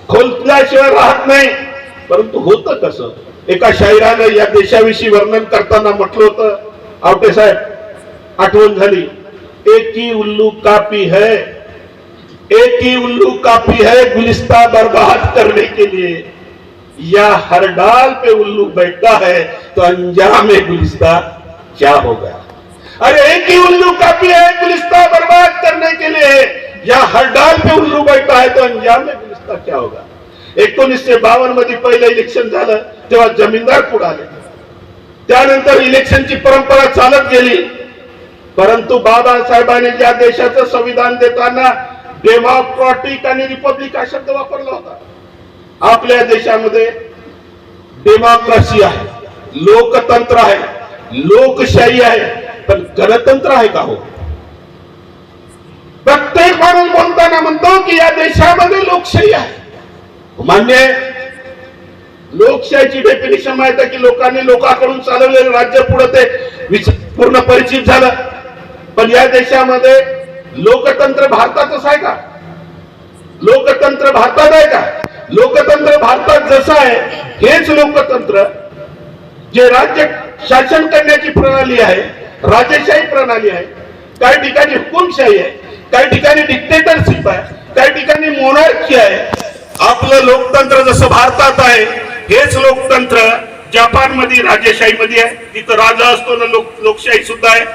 खोलल्याशिवाय राहत नाही. परंतु होतं कसं? एका शाहिरानं या देशाविषयी वर्णन करताना म्हटलं होतं, आवटे साहेब आठवण झाली, एक ही उल्लू काफी है, एक ही उल्लू काफी है गुलिस्ता बर्बाद करने के लिए, या हर डाल पे उल्लू बैठता है तो अंजाम गुलिस्ता क्या होगा. अरे एक ही उल्लू काफी है गुलिस्ता बर्बाद करने के लिए, या हर डाल पे उल्लू बैठा है तो अंजाम गुलिस्ता क्या होगा. 1952 मध्ये पहिलं इलेक्शन झालं तेव्हा जमीनदार पुढे आले. त्यानंतर इलेक्शनची परंपरा चालत गेली. परंतु बाबासाहेबांनी ज्या देशाचं संविधान देताना डेमोक्रॅटिक आणि रिपब्लिक हा शब्द वापरला होता. आपल्या देशामध्ये डेमोक्रेसी आहे, लोकतंत्र आहे, लोकशाही आहे, पण गणतंत्र आहे का? हो, प्रत्येक माणूस बोलताना म्हणतो की या देशामध्ये लोकशाही आहे. मान्य लोकशाहीची डेफिनेशन माहित आहे की लोकांनी लोकांकडून चालवलेलं राज्य पुढे ते पूर्ण परिचित झालं. पण या देशामध्ये लोकतंत्र भारतातच आहे का? लोकतंत्र भारतात आहे का? लोकतंत्र भारतात जसं आहे हेच लोकतंत्र, जे राज्य शासन करण्याची प्रणाली आहे, राजेशाही प्रणाली आहे. काही ठिकाणी हुकुमशाही आहे, काही ठिकाणी डिक्टेटरशिप आहे, काही ठिकाणी मोनार्की आहे. आपलं लोकतंत्र जसं भारतात आहे हेच लोकतंत्र जपान मध्ये राजेशाही मध्ये आहे. तिथं राजा असतो ना, लोकशाही सुद्धा आहे.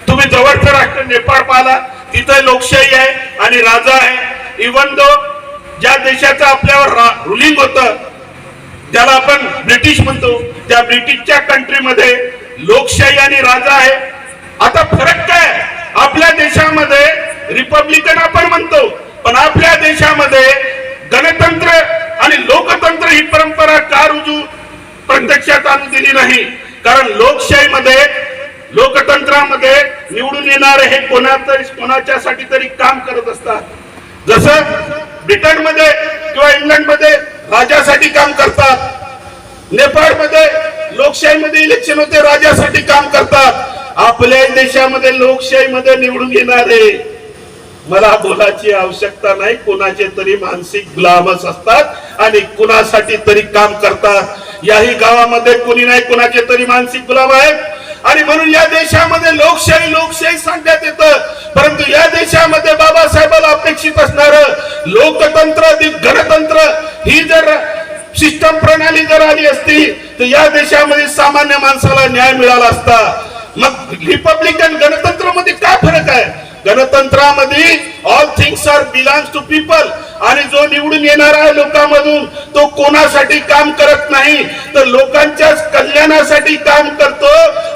तुम्ही जवळचं राष्ट्र नेपाळ पाहिला, तिथं लोकशाही आहे आणि राजा आहे. इव्हन दो ज्या देशाचं आपल्यावर रुलिंग होतं ज्याला आपण ब्रिटिश म्हणतो, त्या ब्रिटिशच्या कंट्रीमध्ये लोकशाही आणि राजा आहे. आता फरक काय? आपल्या देशामध्ये रिपब्लिकन आपण म्हणतो, पण आपल्या देशामध्ये गणतंत्र आणि लोकतंत्र ही परंपरा का रुजू प्रत्यक्षात आणून दिली नाही. कारण लोकशाहीमध्ये, लोकतंत्रामध्ये निवडून येणारे हे कोणाच्यासाठी तरी काम करत असतात. जसं ब्रिटनमध्ये किंवा इंग्लंडमध्ये राजासाठी काम करतात, नेपाळमध्ये लोकशाहीमध्ये इलेक्शन होते राजासाठी काम करतात. आपल्या देशामध्ये लोकशाहीमध्ये निवडून येणारे मला बोलायची आवश्यकता नाही. कोणाचे तरी मानसिक गुलामच असतात आणि कुणासाठी तरी काम करतात. याही गावामध्ये कोणी नाही कोणाचे तरी मानसिक गुलाम आहेत आणि म्हणून या देशामध्ये लोकशाही लोकशाही सांगण्यात येतं. परंतु या देशामध्ये बाबासाहेबांना अपेक्षित असणार लोकतंत्र गणतंत्र ही जर सिस्टम प्रणाली जर आली असती तर या देशामध्ये सामान्य माणसाला न्याय मिळाला असता. मग रिपब्लिकन गणतंत्र मध्ये काय फरक आहे? गणतंत्रामध्ये all things are belongs to people आणि जो निवडून येणार आहे लोकांमधून तो कोणासाठी काम करत नाही तर लोकांच्या कल्याणासाठी काम करतो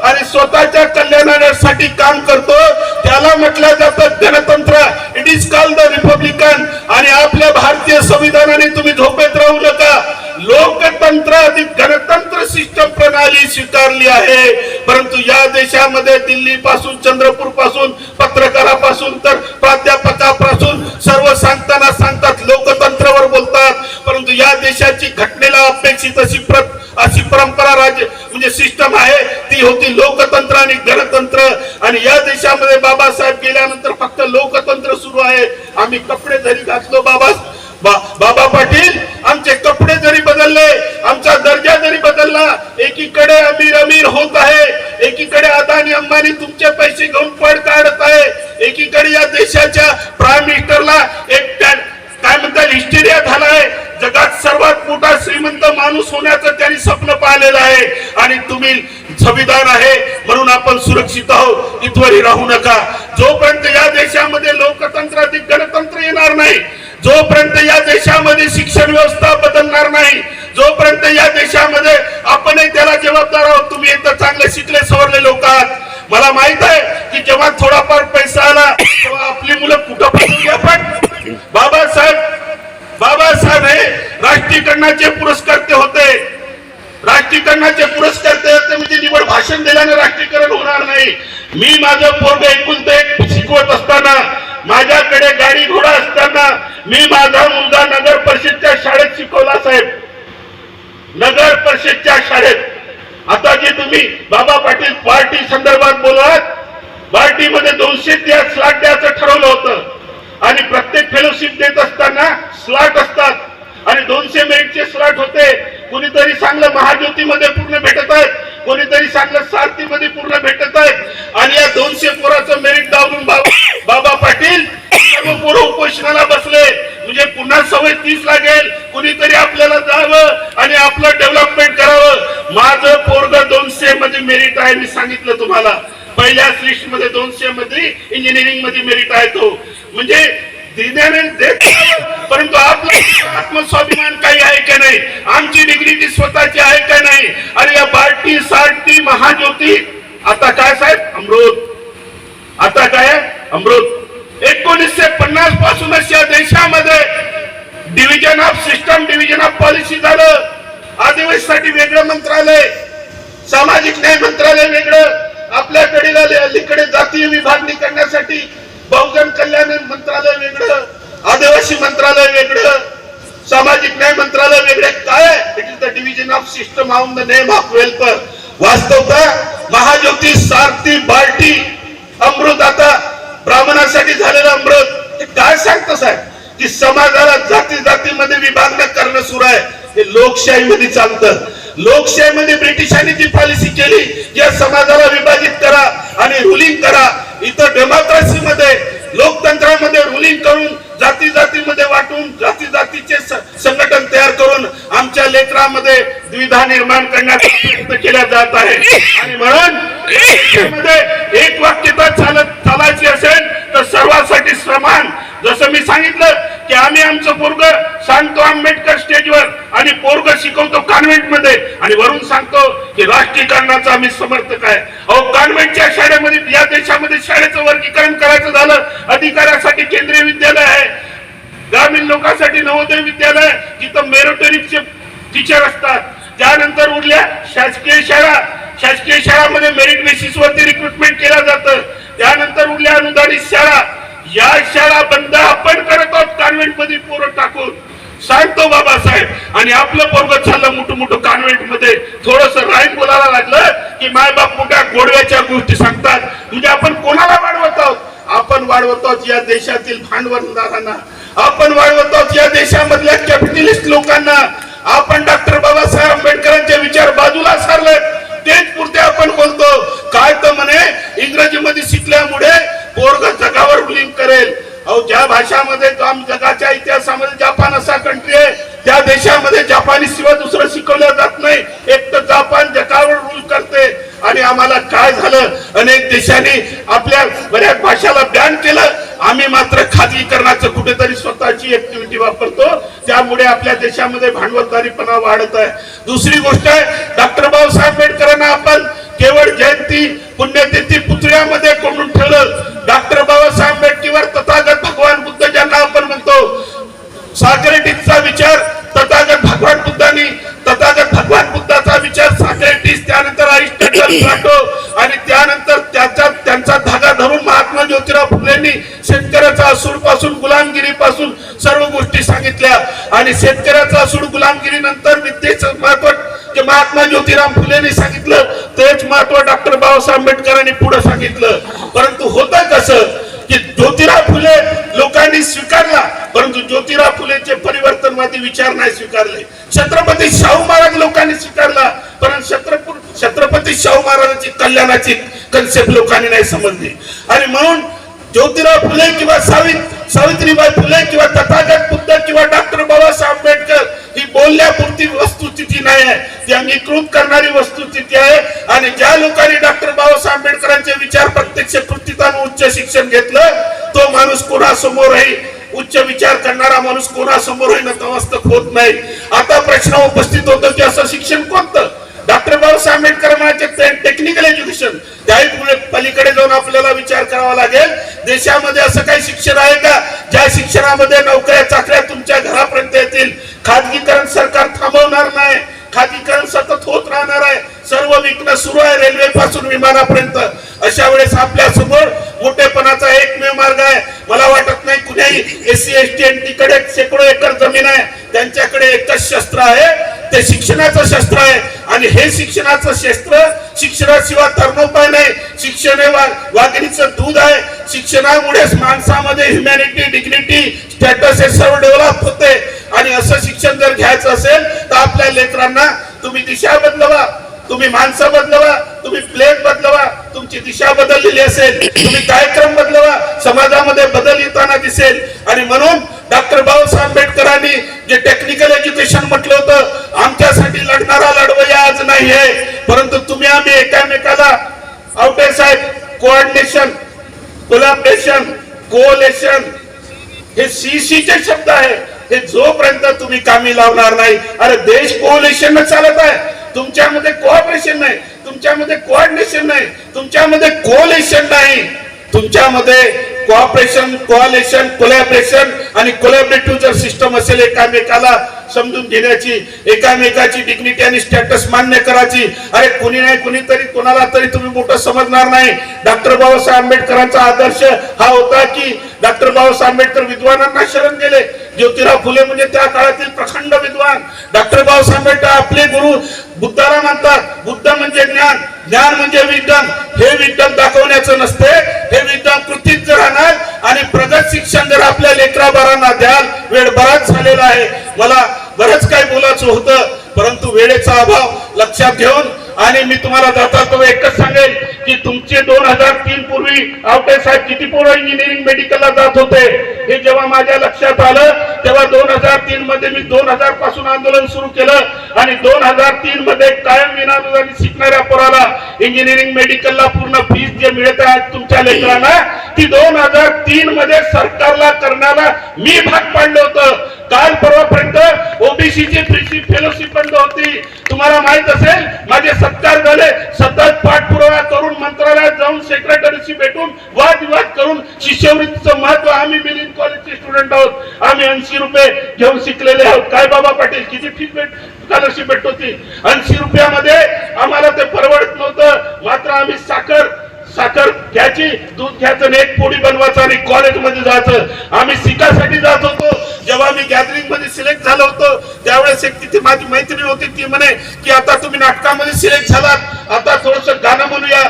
आणि स्वतःच्या कल्याणासाठी काम करतो. त्याला म्हटलं जातं गणतंत्र. It is called the Republican. आणि आपल्या भारतीय संविधानाने तुम्ही झोपेत राहू नका. लोकतंत्र गणतंत्र सिस्टम प्रणाली स्वीकारली आहे. परंतु या देशामध्ये दिल्ली पासून चंद्रपूर पासून पत्रकारापासून तर प्राध्यापकापासून सर्व सांगताना सांगतात लोकतंत्रावर बोलतात. परंतु या देशाची घटनेला अपेक्षित अशी परंपरा राज्य म्हणजे सिस्टम आहे ती होती लोकतंत्र आणि गणतंत्र. आणि या देशामध्ये बाबासाहेब गेल्यानंतर फक्त लोकतंत्र सुरू आहे. आम्ही कपडे जरी घातलो बाबा पाटील आमचे कपडे जरी बदलले आमचा दर्जा जरी बदलला एकीकडे अमीर होत आहे एकीकडे अदानी अंबानी तुमचे पैसे घेऊन पड काढत आहे एकीकडे या देशाच्या प्राईम मिनिस्टरला एक काय म्हणतात हिस्टेरिया झालाय. जगात सर्वात मोठा श्रीमंत माणूस होण्याचं त्यांनी स्वप्न पाहिलेलं आहे आणि तुम्ही संविधान आहे म्हणून आपण सुरक्षित आहोत इथवरही राहू नका. जोपर्यंत या देशामध्ये लोकतंत्र गणतंत्र येणार नाही जोपर्यंत या देशामध्ये शिक्षण व्यवस्था बदलणार नाही जोपर्यंत या देशामध्ये आपणही त्याला जबाबदार आहोत. तुम्ही इथं चांगले शिकले सवरले लोक आहात. मला माहित आहे की जेव्हा थोडाफार पैसा आला तेव्हा आपली मुलं कुठं पाठवली आपण. बाबासाहेब हे राष्ट्रीयकरणाचे पुरस्कर्ते होते. राष्ट्रीयकरणाचे पुरस्कर्ते होते म्हणजे निवड भाषण दिल्याने राष्ट्रीयकरण होणार नाही. मी माझं पोरग एकुलतं एक शिकवत असताना माझ्याकडे गाडी घोडा असताना मी माझा मुलगा नगर परिषदच्या शाळेत शिकवला साहेब. नगर परिषदच्या शाळेत. आता जे तुम्ही बाबा पाटील पार्टी संदर्भात बोललात पार्टीमध्ये 200 स्लॉट द्यायचं ठरवलं होतं आणि प्रत्येक फेलोशिप देत असताना स्लॉट असतात आणि 200 मेरिटचे स्लॉट होते. कोणीतरी चांगलं महाज्योतीमध्ये पूर्ण भेटत आहेत कोणीतरी चांगलं सारथीमध्ये पूर्ण भेटत आहेत आणि या 200 पोराचं मेरिट दावून बाबा पाटील सर्व पोरं उपोषणाला बसले. म्हणजे पुन्हा सवय 30 लागेल कोणीतरी आपल्याला जावं आणि आपलं डेव्हलपमेंट करावं. माझं पोरग 200 मध्ये मेरिट आहे. मी सांगितलं तुम्हाला पहिल्याच लिस्ट मध्ये 200 मध्ये इंजिनिअरिंग मध्ये मेरिट आहे तो. म्हणजे परंतु आपलं आत्मस्वाभिमान काही आहे का नाही आमची डिग्निटी स्वतःची आहे का नाही. आणि या बार्टी सारथी महाज्योती आता काय साहेब अमृत. आता काय अमृत. 1950 पासूनच या देशामध्ये division of system division of policy झालं. आदिवासीसाठी वेगळं मंत्रालय सामाजिक न्याय मंत्रालय वेगळं आपल्याकडे अलीकडे जातीय विभागणी करण्यासाठी बहुजन कल्याण मंत्रालय वेगळं आदिवासी मंत्रालय वेगळं सामाजिक न्याय मंत्रालय वेगळे. काय it is the division of system on the name of welfare. वास्तवता महाज्योती सारथी बार्टी अमृत आता ब्राह्मणासाठी झालेलं अमृत. ते काय सांगतं साहेब की समाजाला जाती जातीमध्ये विभागणं करणं सुरू आहे. हे लोकशाहीमध्ये चालतं. लोकशाहीमध्ये ब्रिटिशांनी जी पॉलिसी केली या समाजाला विभाजित करा आणि रुलिंग करा. इथं डेमोक्रेसी मध्ये लोकतंत्रामध्ये रुलिंग करून जाती जातीमध्ये वाटून जाती जातीचे संघटन तयार करून आमच्या लेकरामध्ये द्विधा निर्माण करण्याचा प्रयत्न केला जात आहे. आणि म्हणून एक वाक्यता चालायची असेल तर सर्वांसाठी समान. जसं मी सांगितलं की आम्ही आमचं पोरग सांगतो आंबेडकर स्टेजवर आणि पोरग शिकवतो कॉन्व्हेंट मध्ये आणि वरून सांगतो की राष्ट्रीयकरणाचा आम्ही समर्थक आहे. अहो कॉन्व्हेंटच्या शाळेमध्ये या देशामध्ये शाळेचं वर्गीकरण करायचं झालं अधिकाऱ्यासाठी केंद्रीय विद्यालय आहे ग्रामीण लोकांसाठी नवोदय विद्यालय जिथं मेरिटरीचे टीचर असतात. त्यानंतर उरल्या शासकीय शाळामध्ये मेरिट बेसिस वरती रिक्रुटमेंट केलं जातं. त्यानंतर उरल्या अनुदानित शाळा. या शाळा बंद आपण करत आहोत कॉन्व्हेंट मध्ये पोरं टाकून सांगतो बाबासाहेब. आणि आपलं पोरग चाललं मोठं कॉन्व्हेंट मध्ये थोडस राईट बोलायला लागलं की मायबाप मोठ्या गोडव्याच्या गोष्टी सांगतात. म्हणजे आपण कोणाला वाढवत आहोत आपण वाढवतो या देशातील भांडवलदारांना, आपण वाढवतो या देशामधल्या कॅपिटलिस्ट लोकांना, आपण डॉक्टर बाबासाहेब आंबेडकरांचे विचार बाजूला सारले तेच पुरते आपण बोलतो. काय तर म्हणे इंग्रजीमध्ये शिकल्यामुळे पोरग जगावर रुलिंग करेल. अहो ज्या भाषामध्ये जगाच्या इतिहासामध्ये जपान असा कंट्री आहे, त्या देशामध्ये जपानी शिवाय दुसरं शिकवलं जात नाही. एक तर जपान जगावर रूल करते. आणि आम्हाला काय झालं, अनेक देशांनी आपल्या बऱ्याच भाषाला बॅन केलं, आम्ही मात्र खाजगीकरणाचं कुठेतरी स्वतःची ऍक्टिव्हिटी वापरतो. त्यामुळे आपल्या देशामध्ये भांडवलदारीपणा वाढत आहे. दुसरी गोष्ट आहे, डॉक्टर बाबासाहेब आंबेडकरांना आपण केवळ जयंती पुण्यतिथी पुतळ्यामध्ये कोंडून ठेवलं. डॉक्टर बाबासाहेब आंबेडकरवर तथागत भगवान बुद्ध ज्यांना आपण म्हणतो, सॉक्रेटिसचा विचार तथागत भगवान बुद्धांनी, तथागत भगवान बुद्धाचा विचार सॉक्रेटिस, त्यानंतर अरिस्टॉटल, प्लाटो आणि त्यानंतर त्यांचा धागा धरून महात्मा ज्योतिराव फुलेंनी शेतकऱ्याचा असूड पासून गुलामगिरी पासून सर्व गोष्टी सांगितल्या. आणि शेतकऱ्याचा असूड गुलामगिरी नंतर विद्येचं महत्व जे महात्मा ज्योतिराव फुलेंनी सांगितलं, तेच महत्व डॉक्टर बाबासाहेब आंबेडकरांनी पुढे सांगितलं. परंतु होतं कसं की ज्योतिराव फुले लोकांनी स्वीकारला, परंतु ज्योतिराव फुलेचे परिवर्तनवादी विचार नाही स्वीकारले. छत्रपती शाहू महाराज लोकांनी स्वीकारला, परंतु छत्रपती शाहू महाराजांची कल्याणाची कन्सेप्ट लोकांनी नाही समजली. आणि म्हणून ज्योतिराव फुले किंवा सावित्रीबाई फुले किंवा तथागत बुद्ध किंवा डॉक्टर बाबासाहेब आंबेडकर ही बोलण्यापुरती वस्तुस्थिती नाही आहे, ती अंगीकृत करणारी वस्तुस्थिती आहे. आणि ज्या लोकांनी डॉक्टर बाबासाहेब आंबेडकरांचे विचार प्रत्यक्ष कृतीत आणून उच्च शिक्षण घेतलं, तो माणूस कोणासमोरही उच्च विचार करणारा माणूस कोणासमोरही नतमस्तक होत नाही. आता प्रश्न उपस्थित होतो की असं शिक्षण कोणतं? डॉक्टर बाबासाहेब आंबेडकर म्हणायचे टेक्निकल एज्युकेशन. त्याही पलीकडे जाऊन आपल्याला विचार करावा लागेल, देशामध्ये असं काही शिक्षण आहे का ज्या शिक्षणामध्ये नोकऱ्या चाकऱ्या तुमच्या घरापर्यंत येतील? खाजगीकरण सरकार थांबवणार नाही, खाजगीकरण सतत होत राहणार आहे. सर्व विकणं सुरू आहे, रेल्वे पासून विमानापर्यंत. अशा वेळेस आपल्या समोर मोठेपणाचा एकमेव मार्ग आहे. मला वाटत नाही कुठेही SC ST NT कडे शेकडो एकर जमीन आहे, त्यांच्याकडे एकच शस्त्र आहे, ते शिक्षणाचं शस्त्र आहे. आणि हे शिक्षणाचं शस्त्र शिक्षणाशिवाय तरणोपाय नाही. शिक्षण हे वाघिणीचं दूध आहे. शिक्षणामुळेच माणसामध्ये ह्युमॅनिटी, डिग्निटी, स्टॅटस हे सर्व डेव्हलप होते. आणि असं शिक्षण जर घ्यायचं असेल तर आपल्या लेकरांना तुम्ही दिशा बदलवा, तुम्ही माणसं बदलवा, तुम्ही प्लेन बदलवा. तुमची दिशा बदललेली असेल, तुम्ही कार्यक्रम बदलवा, समाजामध्ये बदल येताना दिसेल. आणि म्हणून डॉक्टर बाबासाहेब आंबेडकरांनी जे टेक्निकल एज्युकेशन म्हटलं होतं, आमच्यासाठी लढणारा लढवय्या आज नाही आहे, परंतु तुम्ही आम्ही एकामेकाला आउटसाइड कोऑर्डिनेशन, कोलॅबरेशन, कोलेशन हे CC चे शब्द आहे. हे जोपर्यंत तुम्ही कामी लावणार नाही, अरे देश कोऑलिशन चालत आहे, तुमच्यामध्ये कोऑपरेशन नाही, तुमच्यामध्ये कोऑर्डिनेशन नाही, तुमच्यामध्ये कोलेशन नाही, तुमच्यामध्ये कोऑपरेशन, कोऑलिशन, कोलॅबरेशन आणि कोलॅबरेटिव्ह जर सिस्टम असेल, एकामेकाला समजून घेण्याची, एकामेकाची डिग्निटी आणि स्टॅटस मान्य करायची, अरे कुणी नाही कुणीतरी कोणाला तरी तुम्ही मोठं समजणार नाही. डॉक्टर बाबासाहेब आंबेडकरांचा आदर्श हा होता की डॉक्टर बाबासाहेब आंबेडकर विद्वानांना शरण गेले. ज्योतिराव फुले म्हणजे त्या काळातील प्रखंड विद्वान. डॉक्टर बाबासाहेब आंबेडकर आपले गुरु बुद्धाला म्हणतात. बुद्ध म्हणजे ज्ञान, ज्ञान म्हणजे विज्ञान. हे विज्ञान दाखवण्याचं नसते, हे विज्ञान कृतीत जर राहणार आणि प्रगत शिक्षण जर आपल्या लेकरा बाळांना द्याल. वेळ बराच झालेला आहे, मला बरंच काही बोलायचं होतं, परंतु वेळेचा अभाव लक्षात घेऊन आणि मी तुम्हाला जाता तो एकच सांगेल की तुमचे 2003 पूर्वी आवटे साहेब किती पोरं इंजिनिअरिंग मेडिकलला जात होते हे जेव्हा माझ्या लक्षात आलं, तेव्हा 2003 मध्ये मी 2000 पासून आंदोलन सुरू केलं. आणि 2003 मध्ये कायम विनाविरोधाने शिकणाऱ्या पोराला इंजिनिअरिंग मेडिकलला पूर्ण फीस जे मिळत आहे तुमच्या लेकरांना, ती 2003 मध्ये सरकारला करण्याला मी भाग पाडलं होतं. काल परवापर्यंत ओबीसीची फ्री फेलोशिप बंद होती. तुम्हाला माहित असेल माझे सत्कार झाले, सतत पाठपुरावा करून मंत्रालयात जाऊन सेक्रेटरीशी भेटून वादविवाद करून शिष्यवृत्तीचं महत्व, आम्ही मिलिंद कॉलेजचे स्टुडंट आहोत, आम्ही 80 रुपये घेऊन शिकलेले आहोत. काय बाबा पाटील किती फीस स्कॉलरशिप भेटत होती? 80 रुपयामध्ये आम्हाला ते परवडत नव्हतं. मात्र आम्ही साखर घ्यायची, दूध घ्यायचं, एक पोळी बनवायचं आणि कॉलेजमध्ये जायचं. आम्ही शिकासाठी जात होतो. जेव्हा मी गॅदरिंग मध्ये सिलेक्ट झालो होतो त्यावेळेस एक तिथे माझी मैत्रीण होती, ती म्हणे की आता तुम्ही नाटकामध्ये सिलेक्ट झालात, आता थोडस गाणं म्हणूया.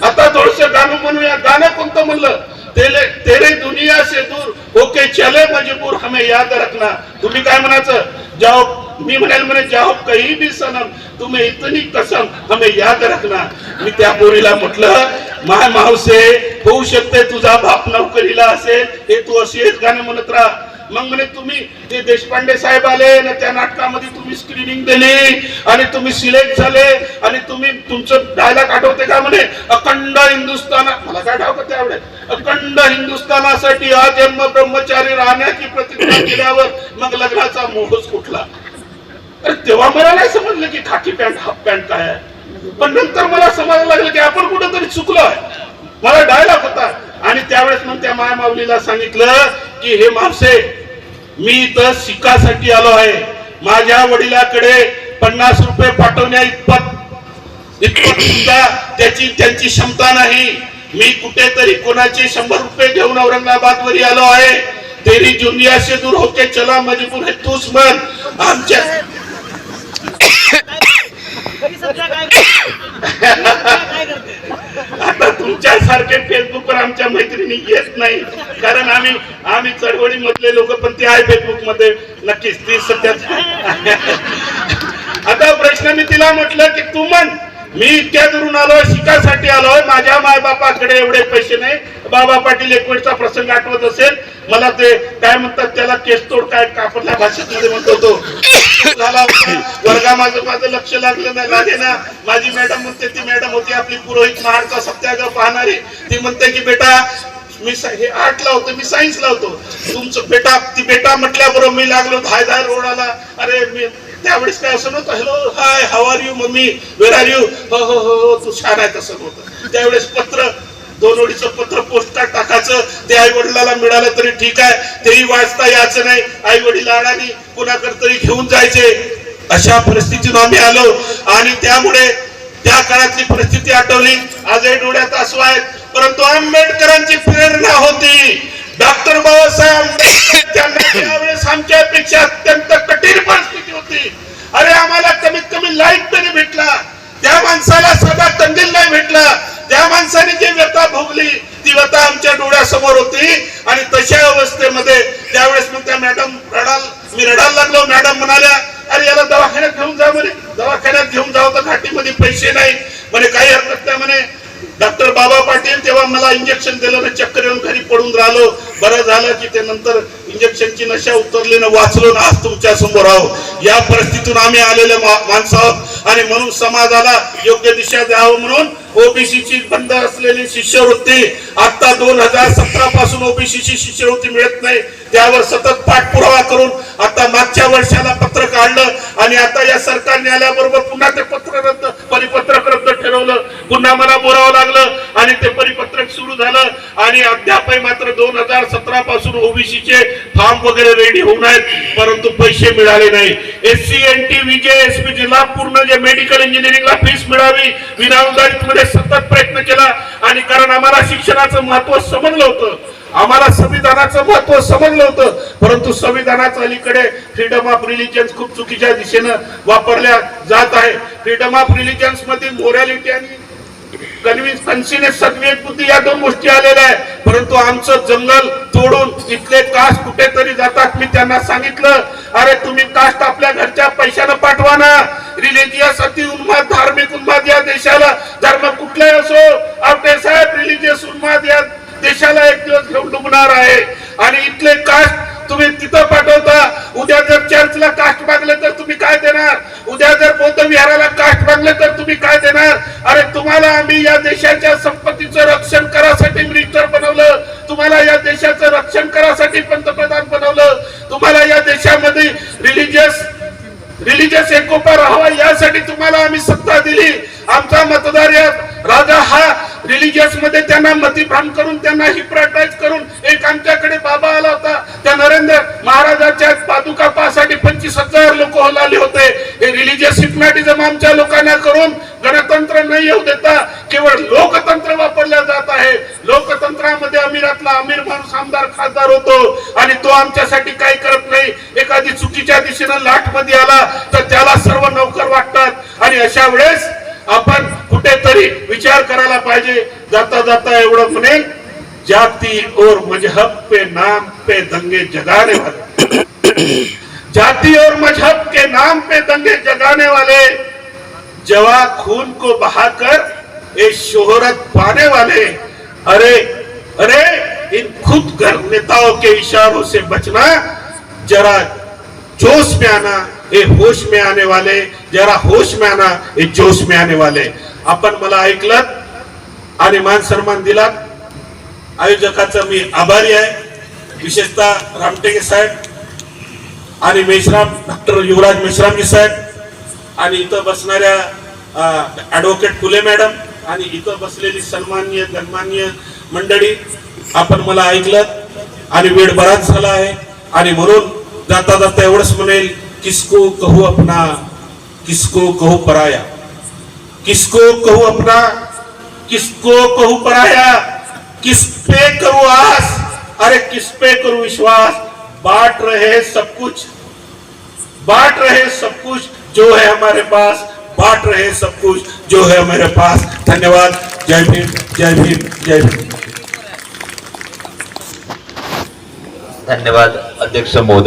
आता थोडस गाणं म्हणूया. गाणं कोणतं म्हणलं? तेरे दुनिया से दूर होके चले मजबूर हमें याद रखना. तुम्ही काय म्हणायचं? जाओ, मी म्हणे जाओ कहीं भी सनम तुम्हें इतनी कसम हमें याद रखना. मी त्या पोरीला म्हटलं, माय मावसे, होऊ शकते तुझा बाप नोकरीला असेल, हे तू अशीच गाणं म्हणत राहा. मग म्हणे तुम्ही ते देशपांडे साहेब आले ना, त्या नाटकामध्ये तुम्ही स्क्रीनिंग दिली आणि तुम्ही सिलेक्ट झाले आणि तुम्ही तुमचं डायलॉग आठवते का? म्हणे अखंड हिंदुस्थान, मला काय ठाऊक त्यावेळेस, अखंड हिंदुस्थानासाठी आजन्म ब्रह्मचारी राहण्याची प्रतिज्ञा केल्यावर मग लग्नाचा मोहच कुठला. अरे तेव्हा मला नाही समजलं की खाकी पॅन्ट हाफ पॅन्ट काय आहे, पण नंतर मला समजायला लागलं की आपण कुठेतरी चुकलो आहे. मला डायलॉग होता आणि त्यावेळेस मग त्या माय माऊलीला सांगितलं की हे मावसे, मी इथं शिकासाठी आलो आहे. माझ्या वडिलाकडे 50 रुपये पाठवण्या इतपत सुद्धा त्यांची क्षमता नाही. मी कुठेतरी कोणाचे 100 रुपये घेऊन औरंगाबाद वरी आलो आहे. तेरी दुनिया से दूर होके चला मजबूर है तूच मन. आमच्या आता तुमच्यासारखे फेसबुकवर आमच्या मैत्रिणी येत नाही, कारण आम्ही चळवळी मधले लोक, पण ते आहे फेसबुक मध्ये नक्कीच ती सध्या. आता प्रश्न मी तिला म्हटलं की तू म्हण, मी इतक्या दुरून आलोय, शिकासाठी आलोय, माझ्या माय बापाकडे एवढे पैसे नाही. बाबा पाटील 21चा प्रसंग आठवत असेल मला, ते काय म्हणतात त्याला, केसतोड काय कापडल्या भाषेत मध्ये म्हणतो तो झाला होता. माझं लक्ष लागलं नाही, लागे ना. माझी मॅडम म्हणते, ती मॅडम होती आपली पुरोहित महाडचा सत्याग्रह पाहणारी, ती म्हणते की बेटा मी हे आर्ट लावतो, मी सायन्स लावतो, तुमचं बेटा म्हटल्याबरोबर मी लागलो धायधाय रोडाला. अरे मी त्यावेळेस काय असं नव्हतं, hello hi how are you mummy, where are you, हो हो हो तू छान आहे, तसं नव्हतं. त्यावेळेस पत्र, 2 ओळीचं पत्र पोस्टात टाकायचं, ते आई वडिलाला मिळालं तरी ठीक आहे, तेही वाचता यायचं नाही, आई वडील अडाणी कोणाकडे तरी घेऊन जायचे. अशा परिस्थितीतून आम्ही आलो आणि त्यामुळे त्या काळातली परिस्थिती आठवली. आजही डोळ्यात आसू आहेत, परंतु आंबेडकरांची प्रेरणा होती. डॉक्टर बाबासाहेब आंबेडकर, त्यांना त्यावेळेस आमच्यापेक्षा अत्यंत कठीण परिस्थिती होती. अरे आम्हाला कमीत कमी लाईट तरी भेटला, त्या माणसाला साधा कंदील नाही भेटला. त्या माणसाने जी व्यथा भोगली ती व्यथा आमच्या डोळ्यासमोर होती. आणि तशा अवस्थेमध्ये त्यावेळेस मग त्या मॅडम मी रडायला लागलो. मॅडम म्हणाल्या, अरे याला दवाखान्यात घेऊन जा म्हणे. दवाखान्यात घेऊन जावं तर घाटीमध्ये पैसे नाही म्हणे. काही हरकत नाही म्हणे. डॉक्टर बाबा पाटील तेव्हा मला इंजेक्शन दिलं ना, चक्कर येऊन घरी पडून राहिलो. बरं झालं की ते नंतर इंजेक्शनची नशा उतरली ना, वाचलो ना, आज तुमच्या समोर आहो. या परिस्थितीतून आम्ही आलेले माणसं आहोत आणि म्हणून समाजाला योग्य दिशा द्यावं म्हणून ओबीसीची बंद असलेली शिष्यवृत्ती आता 2017 पासून ओबीसीची शिष्यवृत्ती मिळत नाही, त्यावर सतत पाठपुरावा करून आता मागच्या वर्षाला पत्र काढलं आणि आता या सरकारने आल्याबरोबर पुन्हा ते परिपत्रक रद्द ठरवलं. पुन्हा मला बोलावं लागलं आणि ते परिपत्रक सुरू झालं आणि अद्यापही मात्र 2017 पासून ओबीसीचे फॉर्म वगैरे रेडी होऊन आहेत, परंतु पैसे मिळाले नाही. SC NT विजय SP जिल्हा पूर्ण जे मेडिकल इंजिनिअरिंगला फीस मिळावी विनाअनुदानित मध्ये सतत प्रयत्न केला. आणि कारण आम्हाला शिक्षणाचं महत्व समजलं होतं, आम्हाला संविधानाचं महत्व समजलं होतं, परंतु संविधानाच्या अलीकडे फ्रीडम ऑफ रिलिजन्स खूप चुकीच्या दिशेनं वापरल्या जात आहे. फ्रीडम ऑफ रिलिजन्स मध्ये मोरॅलिटी आणि कन्सिनेस सद्विवेक बुद्धी या 2 गोष्टी आलेल्या आहेत. परंतु आमचं जंगल तोडून इथले कास्ट कुठेतरी जातात. मी त्यांना सांगितलं, अरे तुम्ही कास्ट आपल्या घरच्या पैशानं पाठवा ना. रिलिजियस अति उन्माद, धार्मिक उन्माद या देशाला, धर्म कुठलाही असो, आपले साहेब रिलिजियस उन्माद या देशाला एक दिवस घेऊन डुबणार आहे. आणि इथले कास्ट तुम्ही तिथं पाठवता. उद्या जर चर्चला कास्ट मागले तर तुम्ही काय देणार? उद्या जर बौद्ध विहाराला कास्ट मागले तर तुम्ही काय देणार? अरे तुम्हाला आम्ही या देशाच्या संपत्तीचं रक्षण करासाठी मिनिस्टर बनवलं, तुम्हाला या देशाचं रक्षण करासाठी पंतप्रधान बनवलं, तुम्हाला या देशामध्ये रिलिजियस एकोपा राहावा यासाठी तुम्हाला आम्ही सत्ता दिली. आमचा मतदार राजा हा रिलिजियस मध्ये त्यांना मतिभ्रम करून, त्यांना हिप्नोटाइज करून, एक आमच्याकडे बाबा आला होता, त्या नरेंद्र महाराजांच्या पादुका पाहण्यासाठी 25,000 लोक आले होते. हे रिलिजियस हिप्नॉटिझम आमच्या लोकांना करून गणतंत्र नाही येऊ देता, केवळ लोकतंत्र वापरल्या जात आहे. लोकतंत्रामध्ये अमीरातला अमीर माणूस आमदार खासदार होतो आणि तो आमच्यासाठी काही करत नाही. एखादी चुकीच्या दिशेनं लाट मध्ये आला तर त्याला सर्व नौकर वाटतात. आणि अशा वेळेस आपण कुठेतरी विचार करायला पाहिजे. जाता जाता एवढं म्हणेल, जाति और मजहब पे नाम पे दंगे जगाने वाले, जाति और मजहब के नाम पे दंगे जगाने वाले, जवा खून को बहाकर ये शोहरत पाने वाले, अरे अरे इन खुद घर नेताओं के इशारों से बचना, जरा जोश में आना, ये होश में आने वाले, जरा होश में आना, ये जोश में आने वाले. आपण मला ऐकलं आणि मान सन्मान दिलात. आयोजकाचा मी आभारी आहे, विशेषतः रामटेके साहेब आणि मेश्राम, डॉक्टर युवराज मेश्रामजी साहेब आणि इथं बसणाऱ्या ऍडव्होकेट फुले मॅडम आणि इथं बसलेली सन्माननीय गणमान्य मंडळी. आपण मला ऐकलं आणि वेळ बराच झाला आहे आणि म्हणून जाता जाता एवढंच म्हणेल, किसको कहू अपना, किसको कहू पराया, किसको कहू अपना, किसको कहू पराया, किस पे करूं आस, अरे किस पे करूं विश्वास, बांट रहे सब कुछ, बांट रहे सब कुछ जो है हमारे पास, बांट रहे सब कुछ जो है हमारे पास. धन्यवाद. जय भीम, जय भीम, जय भीम.
धन्यवाद अध्यक्ष महोदय.